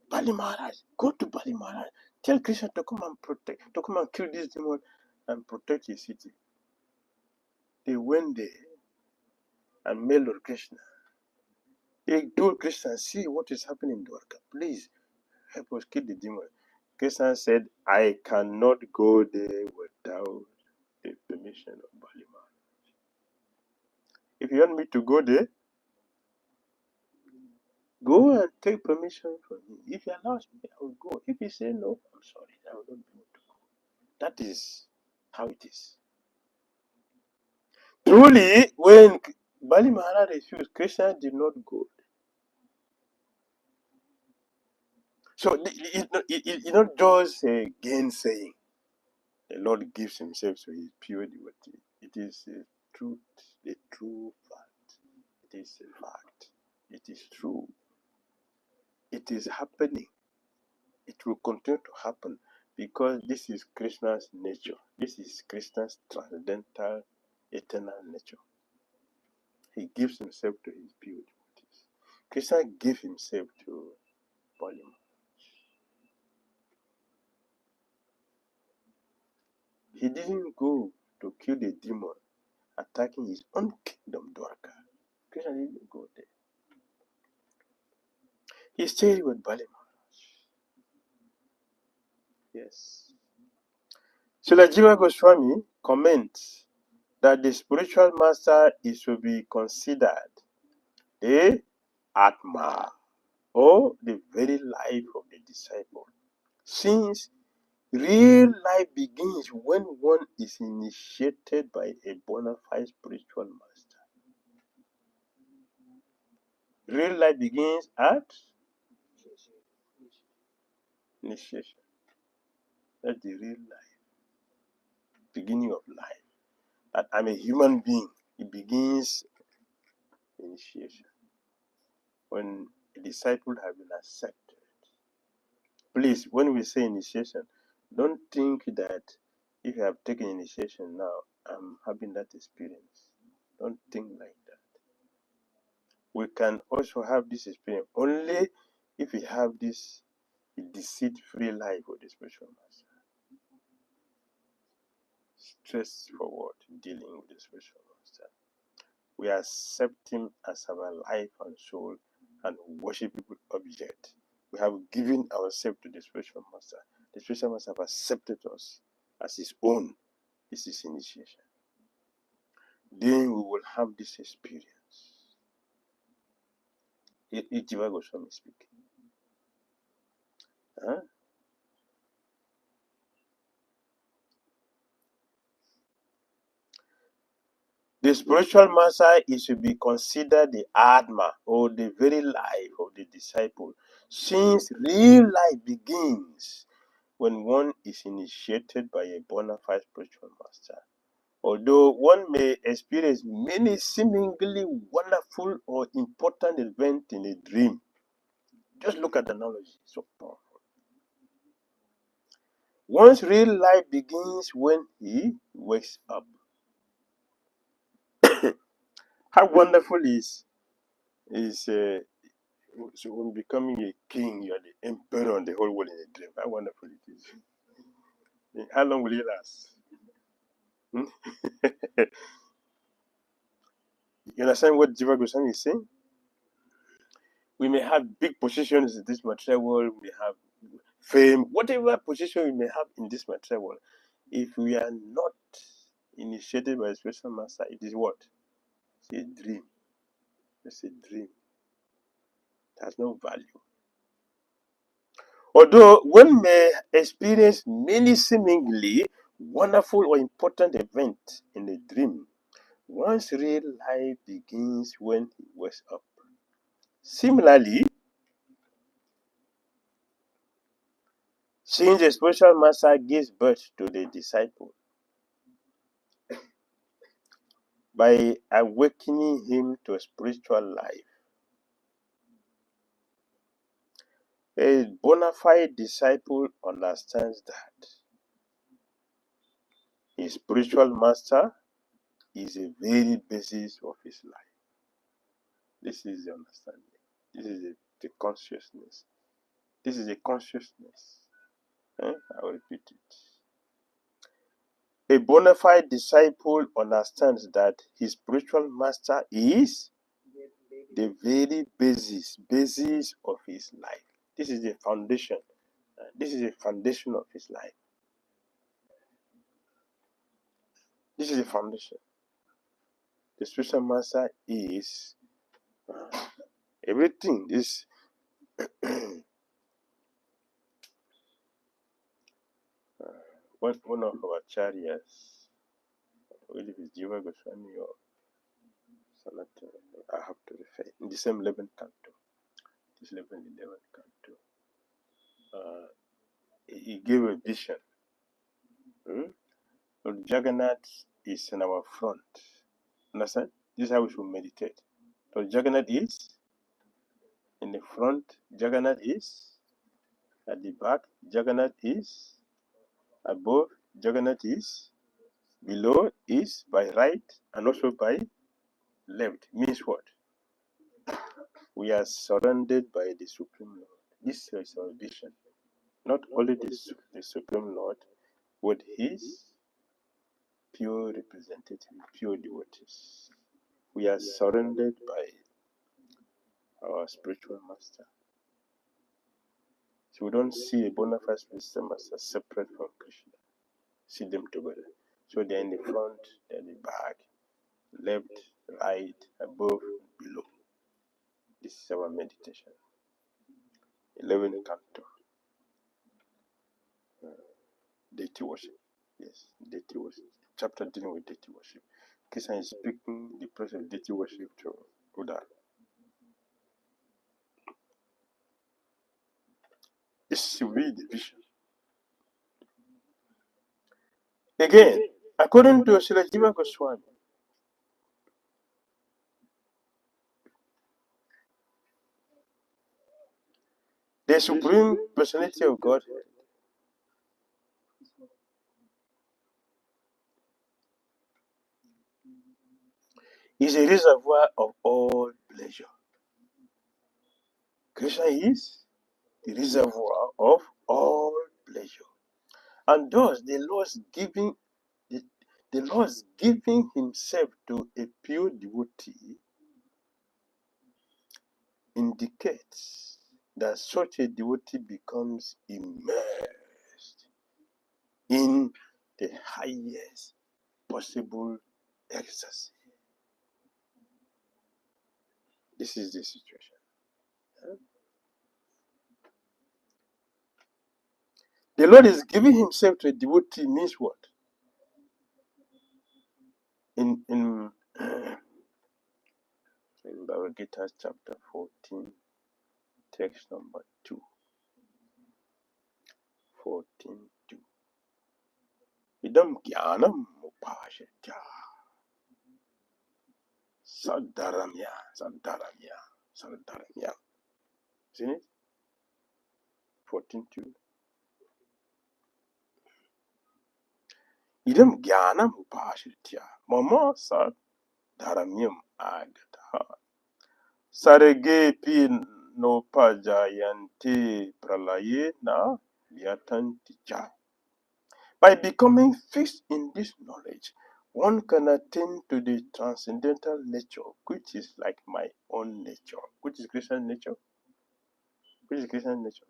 Bali Maharaj, tell Krishna to come and kill this demon and protect his city. They went there and met Lord Krishna. They told Krishna, see what is happening in Dwarka. Please help us kill the demon. Krishna said, I cannot go there without the permission of Bali Maharaj. If you want me to go there, go and take permission from him. If he allows me, I will go. If he says no, I'm sorry, I will not be able to go. That is how it is. Truly, when Bali Maharaj refused, Krishna did not go. So it's not just a gainsaying. The Lord gives himself to his pure devotee. It is a truth, the true fact. It is a fact. It is true. It is happening. It will continue to happen because this is Krishna's nature. This is Krishna's transcendental, eternal nature. He gives himself to his pure devotees. Krishna gave himself to Bali. He didn't go to kill the demon attacking his own kingdom, Dwarka. Krishna didn't go there. He stayed with Bali Maharaj. Yes. Srila Jiva Goswami comments that the spiritual master is to be considered the Atma, or the very life of the disciple. Since real life begins when one is initiated by a bona fide spiritual master. Real life begins at initiation. That's the real life, beginning of life. That I'm a human being. It begins initiation. When a disciple has been accepted. Please, when we say initiation, don't think that if you have taken initiation now, I'm having that experience. Don't think like that. We can also have this experience only if we have this deceit-free life of the spiritual master. Straightforward dealing with the spiritual master. We accept him as our life and soul and worship him with object. We have given ourselves to the spiritual master. The spiritual master has accepted us as his own. This is initiation. Then we will have this experience. Jiva Goswami speaking. Huh? The spiritual master is to be considered the Atma, or the very life of the disciple, since real life begins when one is initiated by a bona fide spiritual master. Although one may experience many seemingly wonderful or important events in a dream. Just look at the analogy, so powerful. One's real life begins when he wakes up. How wonderful is so when becoming a king, you are the emperor on the whole world in a dream. How wonderful it is. How long will it last? You understand what Jiva Goswami is saying? We may have big positions in this material world, we have fame, whatever position we may have in this material world. If we are not initiated by a spiritual master, it is what? It's a dream. It's a dream. It has no value. Although one may experience many seemingly wonderful or important events in a dream, one's real life begins when he wakes up. Similarly, since the spiritual master gives birth to the disciple by awakening him to a spiritual life, a bona fide disciple understands that His spiritual master is a very basis of his life. This is the understanding. This is the consciousness. This is a consciousness. I will repeat it. A bona fide disciple understands that his spiritual master is the very basis of his life. This is the foundation. This is the foundation of his life. This is the foundation. The spiritual master is everything. This one of our chariots, whether it is Jiva Goswami or Sanatana, I have to refer in the same 11th canto. This 11th canto. He gave a vision. Lord Jagannath is in our front. Understand? This is how we should meditate. Lord Jagannath is in the front. Jagannath is at the back. Jagannath is above. Jagannath is below, is by right and also by left. Means what? We are surrounded by the Supreme Lord. This is our vision. Not only the Supreme Lord, but his pure representative, pure devotees. We are surrounded by our spiritual master. So we don't see a bona fide spiritual master separate from Krishna. See them together. So they're in the front, they're in the back, left, right, above, below. This is our meditation. 11th canto. Deity worship. Yes, deity worship. Chapter dealing with deity worship. Krishna is speaking the process of deity worship to Buddha. This will be the vision. Again, according to Srila Jiva Goswami, the Supreme Personality of Godhead is a reservoir of all pleasure. Krishna is the reservoir of all pleasure. And thus the Lord's giving himself to a pure devotee indicates that such a devotee becomes immersed in the highest possible ecstasy. This is the situation. The Lord is giving himself to a devotee means what? In Bhagavad Gita chapter 14, text number 2. 14:2. Idam jnanam upashyatya sadharamya. Isn't it? 14:2. Idam jnanam upashyatya mama sadharamyam agataha sarege pi no pajayanti pralaye na vyatanti cha. By becoming fixed in this knowledge, one can attain to the transcendental nature, which is like my own nature. Which is Krishna's nature? Which is Krishna's nature?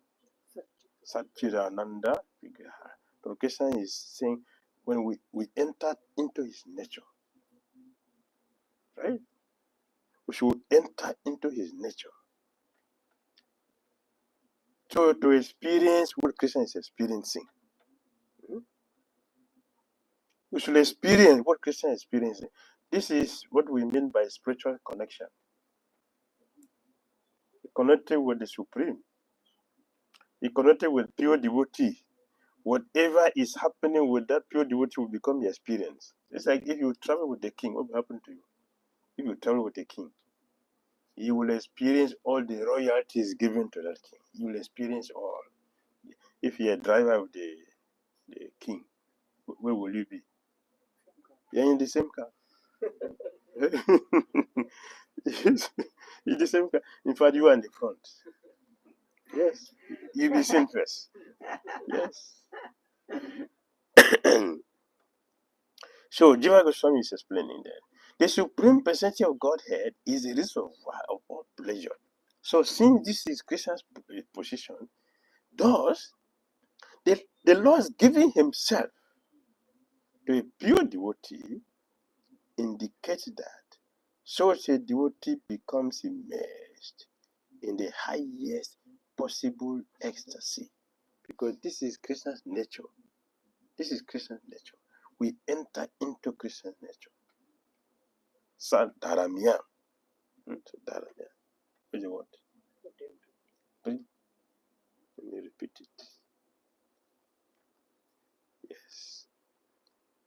Satchidananda Vigraha. So Krishna is saying when we enter into his nature, right? We should enter into his nature. So to experience what Krishna is experiencing. We should experience what Krishna is experiencing. This is what we mean by spiritual connection. Connected with the Supreme. He connected with pure devotee. Whatever is happening with that pure devotee will become your experience. It's like if you travel with the king, what will happen to you? If you travel with the king, you will experience all the royalties given to that king. You will experience all. If you're a driver of the king, where will you be? You're in the same car. Yes, in the same car. In fact, you are in the front. Yes, you be seen first. Yes. So, Jiva Goswami is explaining that the Supreme Personality of Godhead is the reservoir of all pleasure. So, since this is Krishna's position, thus the Lord is giving himself to a pure devotee indicates that such a devotee becomes immersed in the highest possible ecstasy, because this is Krishna's nature. This is Krishna's nature. We enter into Krishna's nature. Sadharamya. Sadharamya. What do you want? Please, let me repeat it. Yes.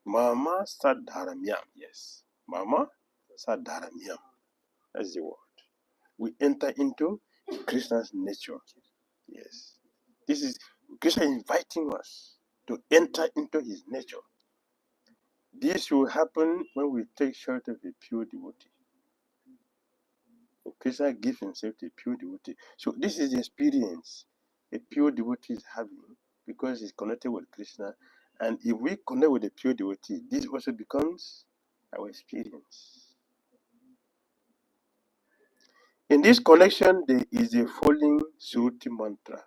Mama Sadharamya. Yes. Mama Sadharamya. That's the word. We enter into Krishna's nature. Yes. This is Krishna inviting us to enter into his nature. This will happen when we take shelter of a pure devotee. Krishna gives himself to a pure devotee. So this is the experience a pure devotee is having because he's connected with Krishna. And if we connect with a pure devotee, this also becomes our experience. In this connection, there is a following Suruti mantra.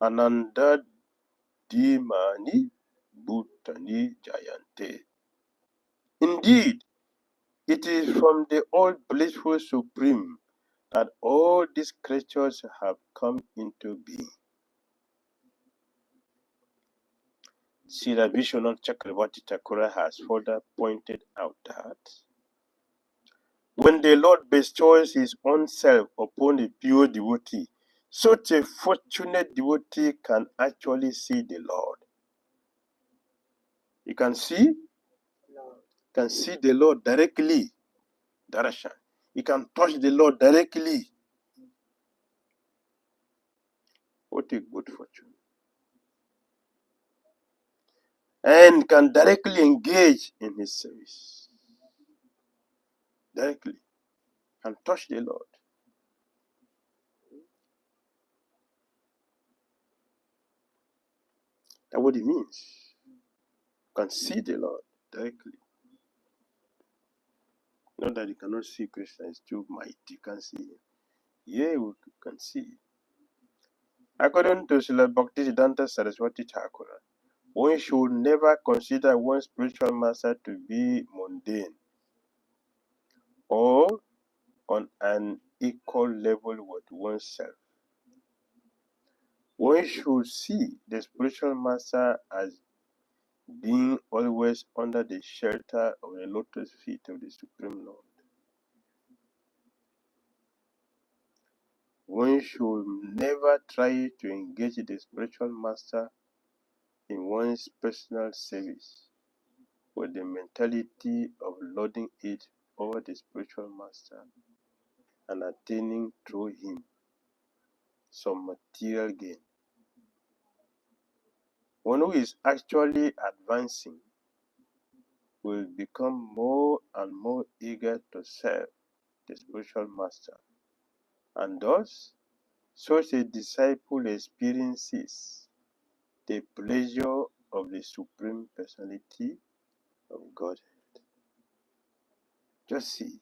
Ananda Dimani Bhutani Jayante. Indeed, it is from the all blissful Supreme that all these creatures have come into being. Srila Vishwanath Chakravarti Thakura has further pointed out that when the Lord bestows his own self upon a pure devotee, such a fortunate devotee can actually see the Lord. You can see the Lord directly. Darshan. You can touch the Lord directly. What a good fortune. And can directly engage in his service. Directly. And touch the Lord. That's what it means. You can see the Lord directly. Not that you cannot see Krishna, is too mighty. You can see him. Yeah, you can see him. According to Srila Bhakti Siddhanta Saraswati Thakura, one should never consider one's spiritual master to be mundane or on an equal level with oneself. One should see the spiritual master as being always under the shelter of the lotus feet of the Supreme Lord. One should never try to engage the spiritual master in one's personal service with the mentality of lording it over the spiritual master and attaining through him some material gain. One who is actually advancing will become more and more eager to serve the spiritual master, and thus such a disciple experiences the pleasure of the Supreme Personality of Godhead. Just see.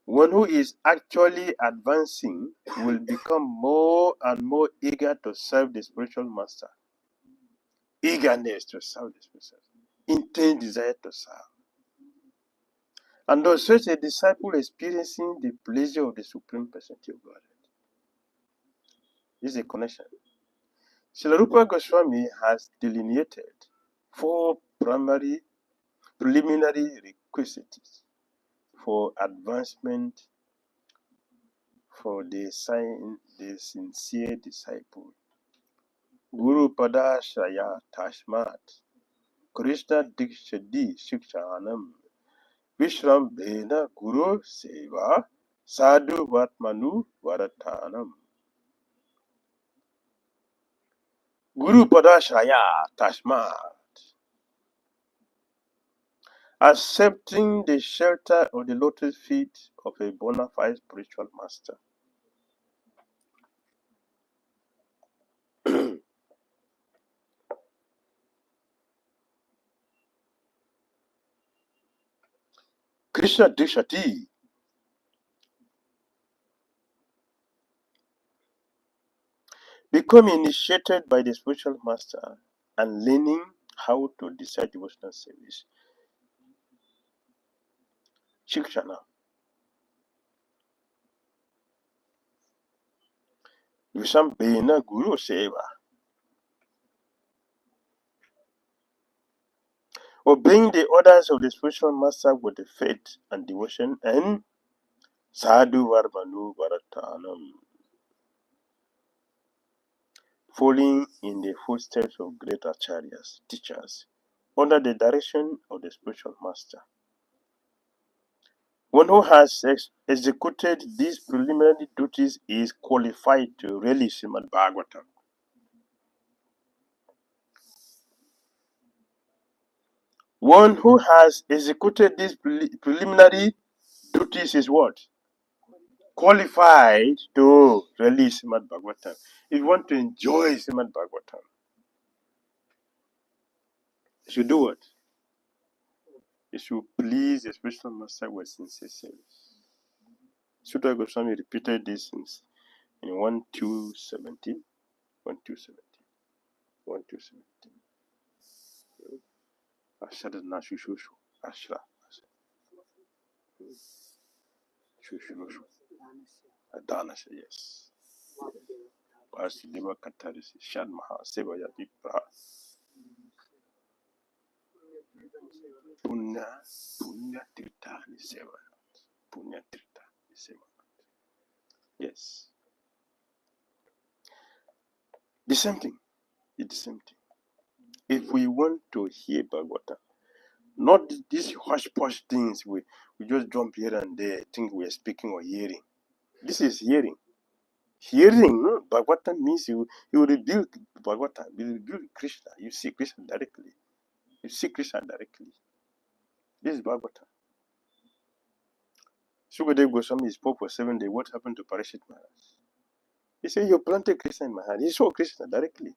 One who is actually advancing will become more and more eager to serve the spiritual master. Eagerness to serve the spiritual master. Intense desire to serve. And thus such a disciple experiencing the pleasure of the Supreme Personality of Godhead. This is a connection. Srila Rupa Goswami has delineated 4 preliminary requisites for advancement for the sincere disciple. Guru Pada Shraya Tashmat Krishna Dikshadi Shikshanam Vishram Bhena Guru Seva Sadhu Vatmanu Varatanam. Guru Pada Shraya Tashmat. accepting the shelter of the lotus feet of a bona fide spiritual master. Krishna Dikshati. Become initiated by the spiritual master and learning how to decide devotional service. Shikshana. Visambena Guru Seva. Obeying the orders of the spiritual master with the faith and devotion and Sadhu Varmanu Varatanam. Following in the footsteps of great acharyas, teachers, under the direction of the spiritual master. One who has executed these preliminary duties is qualified to really Srimad Bhagavatam. One who has executed these preliminary duties is what? Qualified to release Srimad Bhagavatam. If you want to enjoy Srimad Bhagavatam, you should do what? You should please the spiritual master with sincere service. Sutta Goswami repeated this in 1:2:17. 1:2:17. 1:2:17. Ashra Nashushu. Ashra. Shushushu. Adanasha, yes. Vasudeva Katarisi. Shadmaha. Sevaya Vipraha. Punya Tirtha Seva. Punya Tirtha Seva. Yes. The same thing. It's the same thing. If we want to hear Bhagavatam, not these hush-push things we just jump here and there, think we are speaking or hearing. This is hearing. Hearing Bhagavatam means you reveal Bhagavatam, you reveal Krishna. You see Krishna directly. You see Krishna directly. This is Bhagavatam. Sukadeva Goswami spoke for 7 days. What happened to Parashit Maharaj? He said, you planted Krishna in my heart. He saw Krishna directly.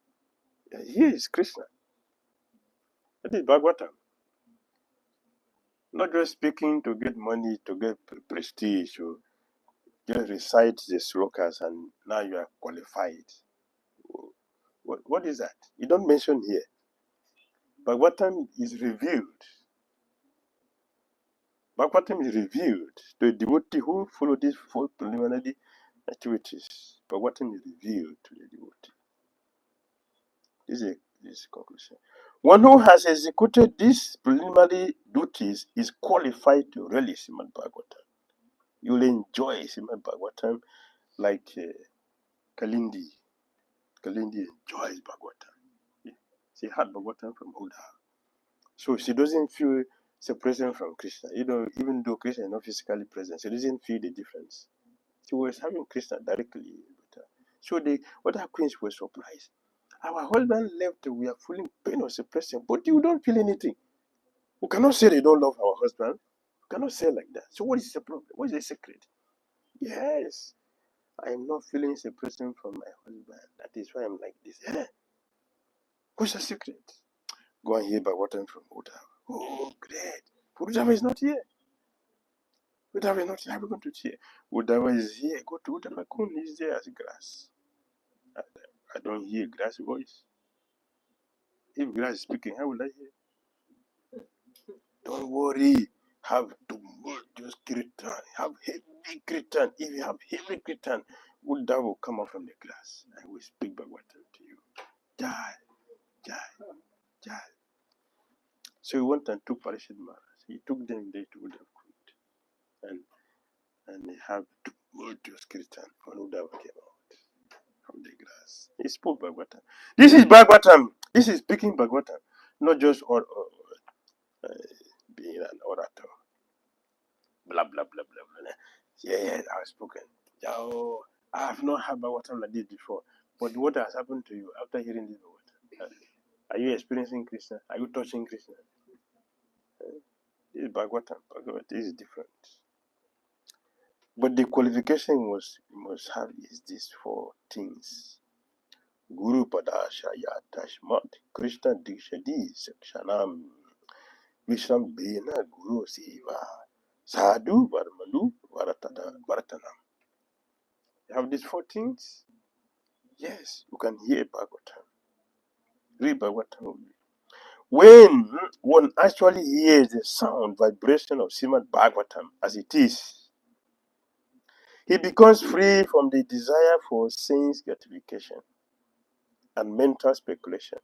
Here is Krishna. That is Bhagavatam. Not just speaking to get money, to get prestige, or just recite the slokas and now you are qualified. What is that? You don't mention here. Bhagavatam is revealed. Bhagavatam is revealed to a devotee who follow these 4 preliminary activities. Bhagavatam is revealed to the devotee. This is conclusion. One who has executed these preliminary duties is qualified to relish Srimad Bhagavatam. You will enjoy Srimad Bhagavatam like Kalindi. Kalindi enjoys Bhagavatam. She had Bhagavatam from Buddha. So she doesn't feel separation from Krishna. Even though Krishna is not physically present, she doesn't feel the difference. She was having Krishna directly. So the other queens were surprised. Our husband left, we are feeling pain or separation, but you don't feel anything. We cannot say they don't love our husband. We cannot say like that. So what is the problem? What is the secret? Yes, I am not feeling separation from my husband. That is why I'm like this. What's the secret? Go and hear Bhagavatam from Buddha. Oh, great. Buddha is not here. Buddha is not here. I'm going to hear. Buddha is here. Go to Buddha. He's there as grass. I don't hear grass voice. If grass is speaking, how will I hear? Don't worry. Have tumultuous kirtan. Have heavy kirtan. If you have heavy kirtan, Buddha will come out from the grass. I will speak Bhagavatam to you. Jai, Jai, Jai. So he went and took Parashit Maharaj. He took them there to Uddhava Kund. And they have tumultuous kirtan when Uddhava came out from the grass. He spoke Bhagavatam. This is Bhagavatam. This is speaking Bhagavatam. Not just being an orator. Blah, blah, blah, blah, blah. Yeah, I have spoken. Oh, I have not heard Bhagavatam like this before. But what has happened to you after hearing this Bhagavatam? Are you experiencing Krishna? Are you touching Krishna? Bhagavatam. Bhagavatam is different. But the qualification you must have is these four things. Guru Padashaya Tashmat Krishna Dikshadi Sakshanam Vishram Bena Guru Seva Sadhu Varmanu Varatanam. You have these four things? Yes, you can hear Bhagavatam. Read Bhagavatam. When one actually hears the sound, vibration of Srimad Bhagavatam as it is, he becomes free from the desire for sense gratification and mental speculation,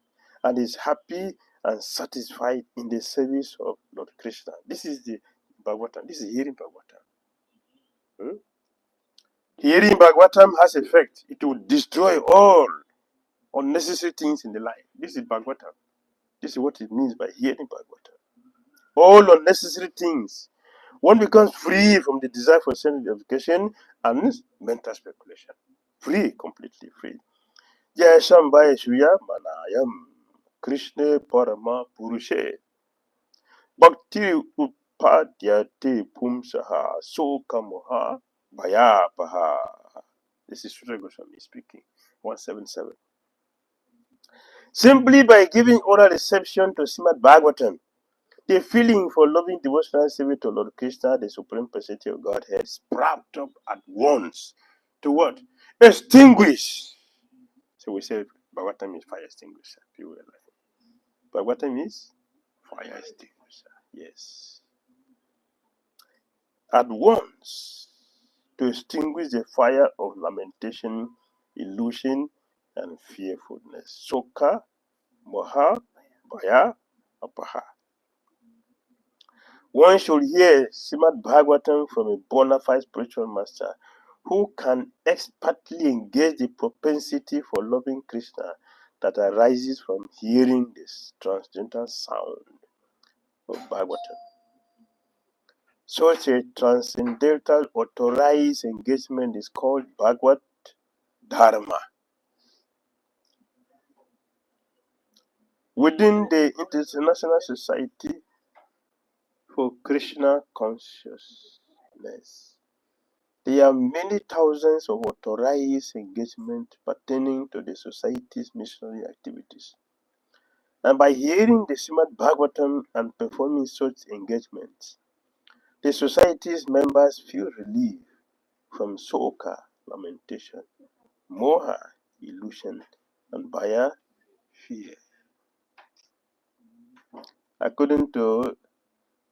and is happy and satisfied in the service of Lord Krishna. This is the Bhagavatam. This is hearing Bhagavatam. Hearing Bhagavatam has effect. It will destroy all unnecessary things in the life. This is Bhagavatam. This is what it means by hearing Bhagavatam. All unnecessary things. One becomes free from the desire for sense gratification and mental speculation. Free, completely free. Jai Shambhaya Shuya Manayam Krishna Parama Purushe Bhakti Upadyate Pumsaha Sokamoha Bhayapaha. This is Sri Goswami speaking. 177. Simply by giving oral reception to Srimad Bhagavatam, the feeling for loving devotional service to Lord Krishna, the Supreme Personality of Godhead, sprout up at once to what? Extinguish. So we say Bhagavatam is fire extinguisher. Bhagavatam is fire extinguisher. Yes. At once to extinguish the fire of lamentation, illusion, and fearfulness. Soka, Moha, Bhaya, Apaha. One should hear Srimad Bhagavatam from a bona fide spiritual master who can expertly engage the propensity for loving Krishna that arises from hearing this transcendental sound of Bhagavatam. Such a transcendental authorized engagement is called Bhagavad Dharma. Within the International Society for Krishna Consciousness, there are many thousands of authorized engagements pertaining to the society's missionary activities. And by hearing the Srimad Bhagavatam and performing such engagements, the society's members feel relief from soka, lamentation, moha, illusion, and bhaya, fear. According to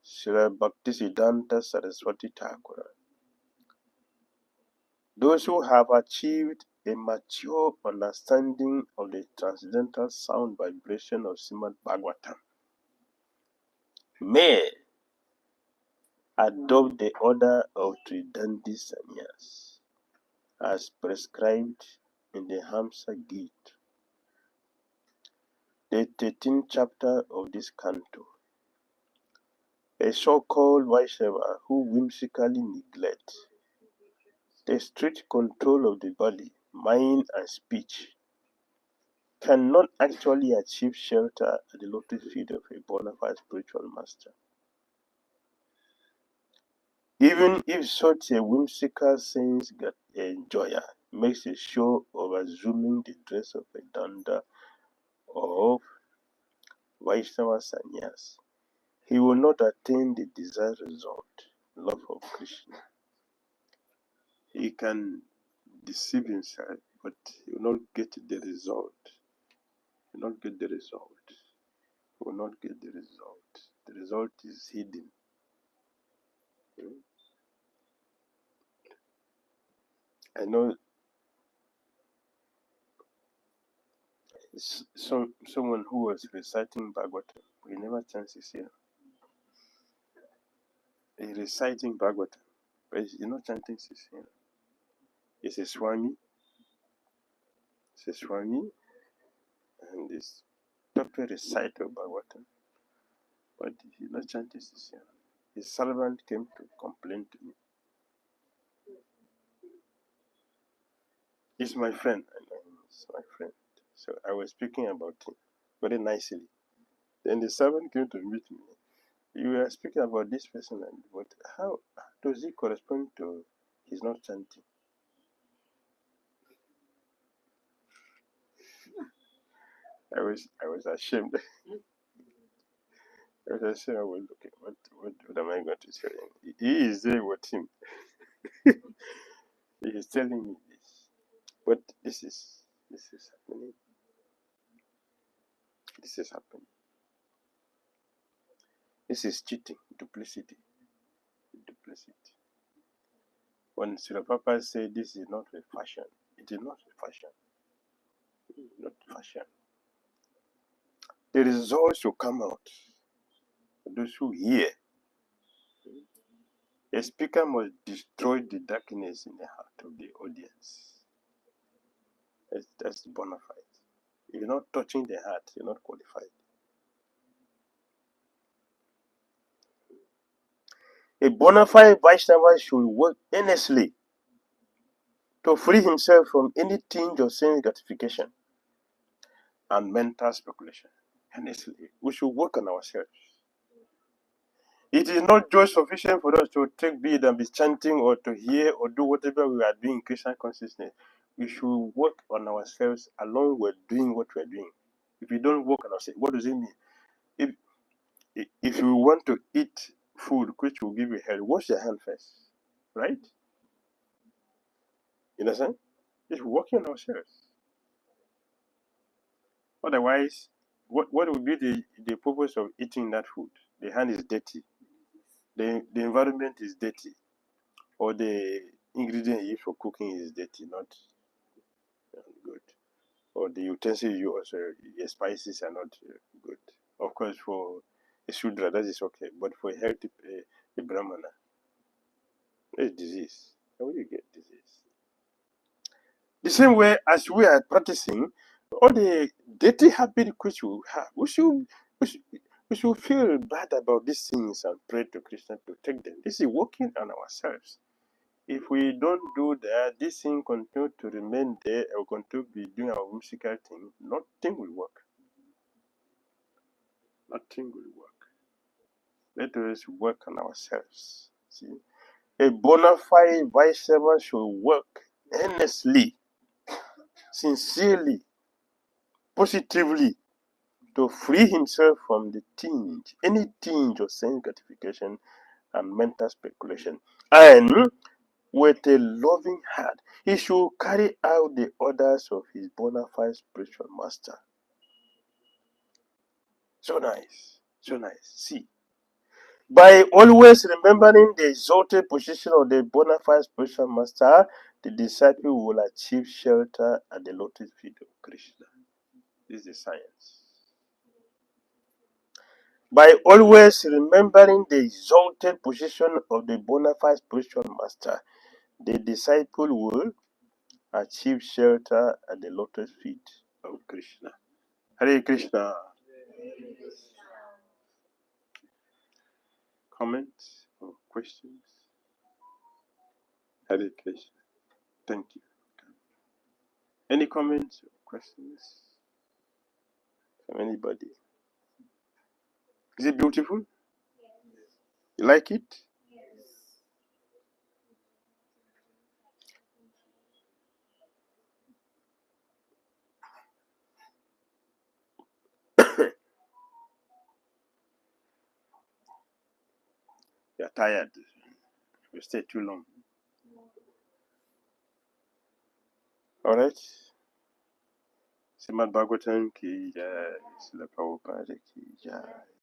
Sri Bhaktisiddhanta Saraswati Thakur, those who have achieved a mature understanding of the transcendental sound vibration of Srimad Bhagavatam may adopt the order of Tridandi Sannyas as prescribed in the Hamsa Gita, the 13th chapter of this canto. A so-called Vaishnava who whimsically neglects the strict control of the body, mind, and speech cannot actually achieve shelter at the lotus feet of a bona fide spiritual master. Even if such a whimsical sense enjoyer makes a show of assuming the dress of a danda of Vaishnava sannyas, he will not attain the desired result, love of Krishna. He can deceive himself, but he will not get the result. He will not get the result. He will not get the result. The result is hidden. I know someone who was reciting Bhagavatam. He never chances here. He's reciting Bhagavatam, but he's not chanting here. It's a Swami. It's a Swami, and this proper reciter of Bhagavatam, but he's not chanting here. His servant came to complain to me. He's my friend. I know him. He's my friend. So I was speaking about him very nicely. Then the servant came to meet me. you were speaking about this person, but how does it correspond to he's not chanting? I was ashamed. I was ashamed. I was looking. What am I going to tell him? He is there with him. He is telling me this. But this is happening. This is happening. This is cheating, duplicity. When Srila Prabhupada said this is not a fashion, it is not a fashion. Not fashion. The results will come out. Those who hear. A speaker must destroy the darkness in the heart of the audience. That's bona fide. If you're not touching the heart, you're not qualified. A bona fide Vaishnava should work earnestly to free himself from any tinge of sense gratification and mental speculation. Earnestly. We should work on ourselves. It is not just sufficient for us to take bead and be chanting or to hear or do whatever we are doing in Christian consciousness. We should work on ourselves along with doing what we are doing. If we don't work on ourselves, what does it mean? If you want to eat food which will give you health, wash your hand first, right? You understand? It's working on ourselves. Otherwise, what would be the purpose of eating that food? The hand is dirty. The environment is dirty. Or the ingredient you use for cooking is dirty, not good. Or the utensil you also, your spices are not good. Of course, for a Shudra, that is okay. But for a healthy a Brahmana, there's disease. How will you get disease? The same way as we are practicing, all the dirty habits which we have, we should feel bad about these things and pray to Krishna to take them. This is working on ourselves. If we don't do that, this thing continue to remain there or continue to be doing our musical thing, nothing will work. Nothing will work. Let us work on ourselves. See, a bona fide Vaishnava should work earnestly, sincerely, positively, to free himself from the tinge, any tinge of sense gratification and mental speculation. And with a loving heart, he should carry out the orders of his bona fide spiritual master. So nice, so nice. See, by always remembering the exalted position of the bona fide spiritual master, the disciple will achieve shelter at the lotus feet of Krishna. This is the science. By always remembering the exalted position of the bona fide spiritual master, the disciple will achieve shelter at the lotus feet of Krishna. Hare Krishna. Comments or questions? Hare Krishna. Thank you. Any comments or questions from anybody? Is it beautiful? You like it? You're tired. You stay too long. All right. Srimad Bhagavatam ki jai, Srila Prabhupada ki jai.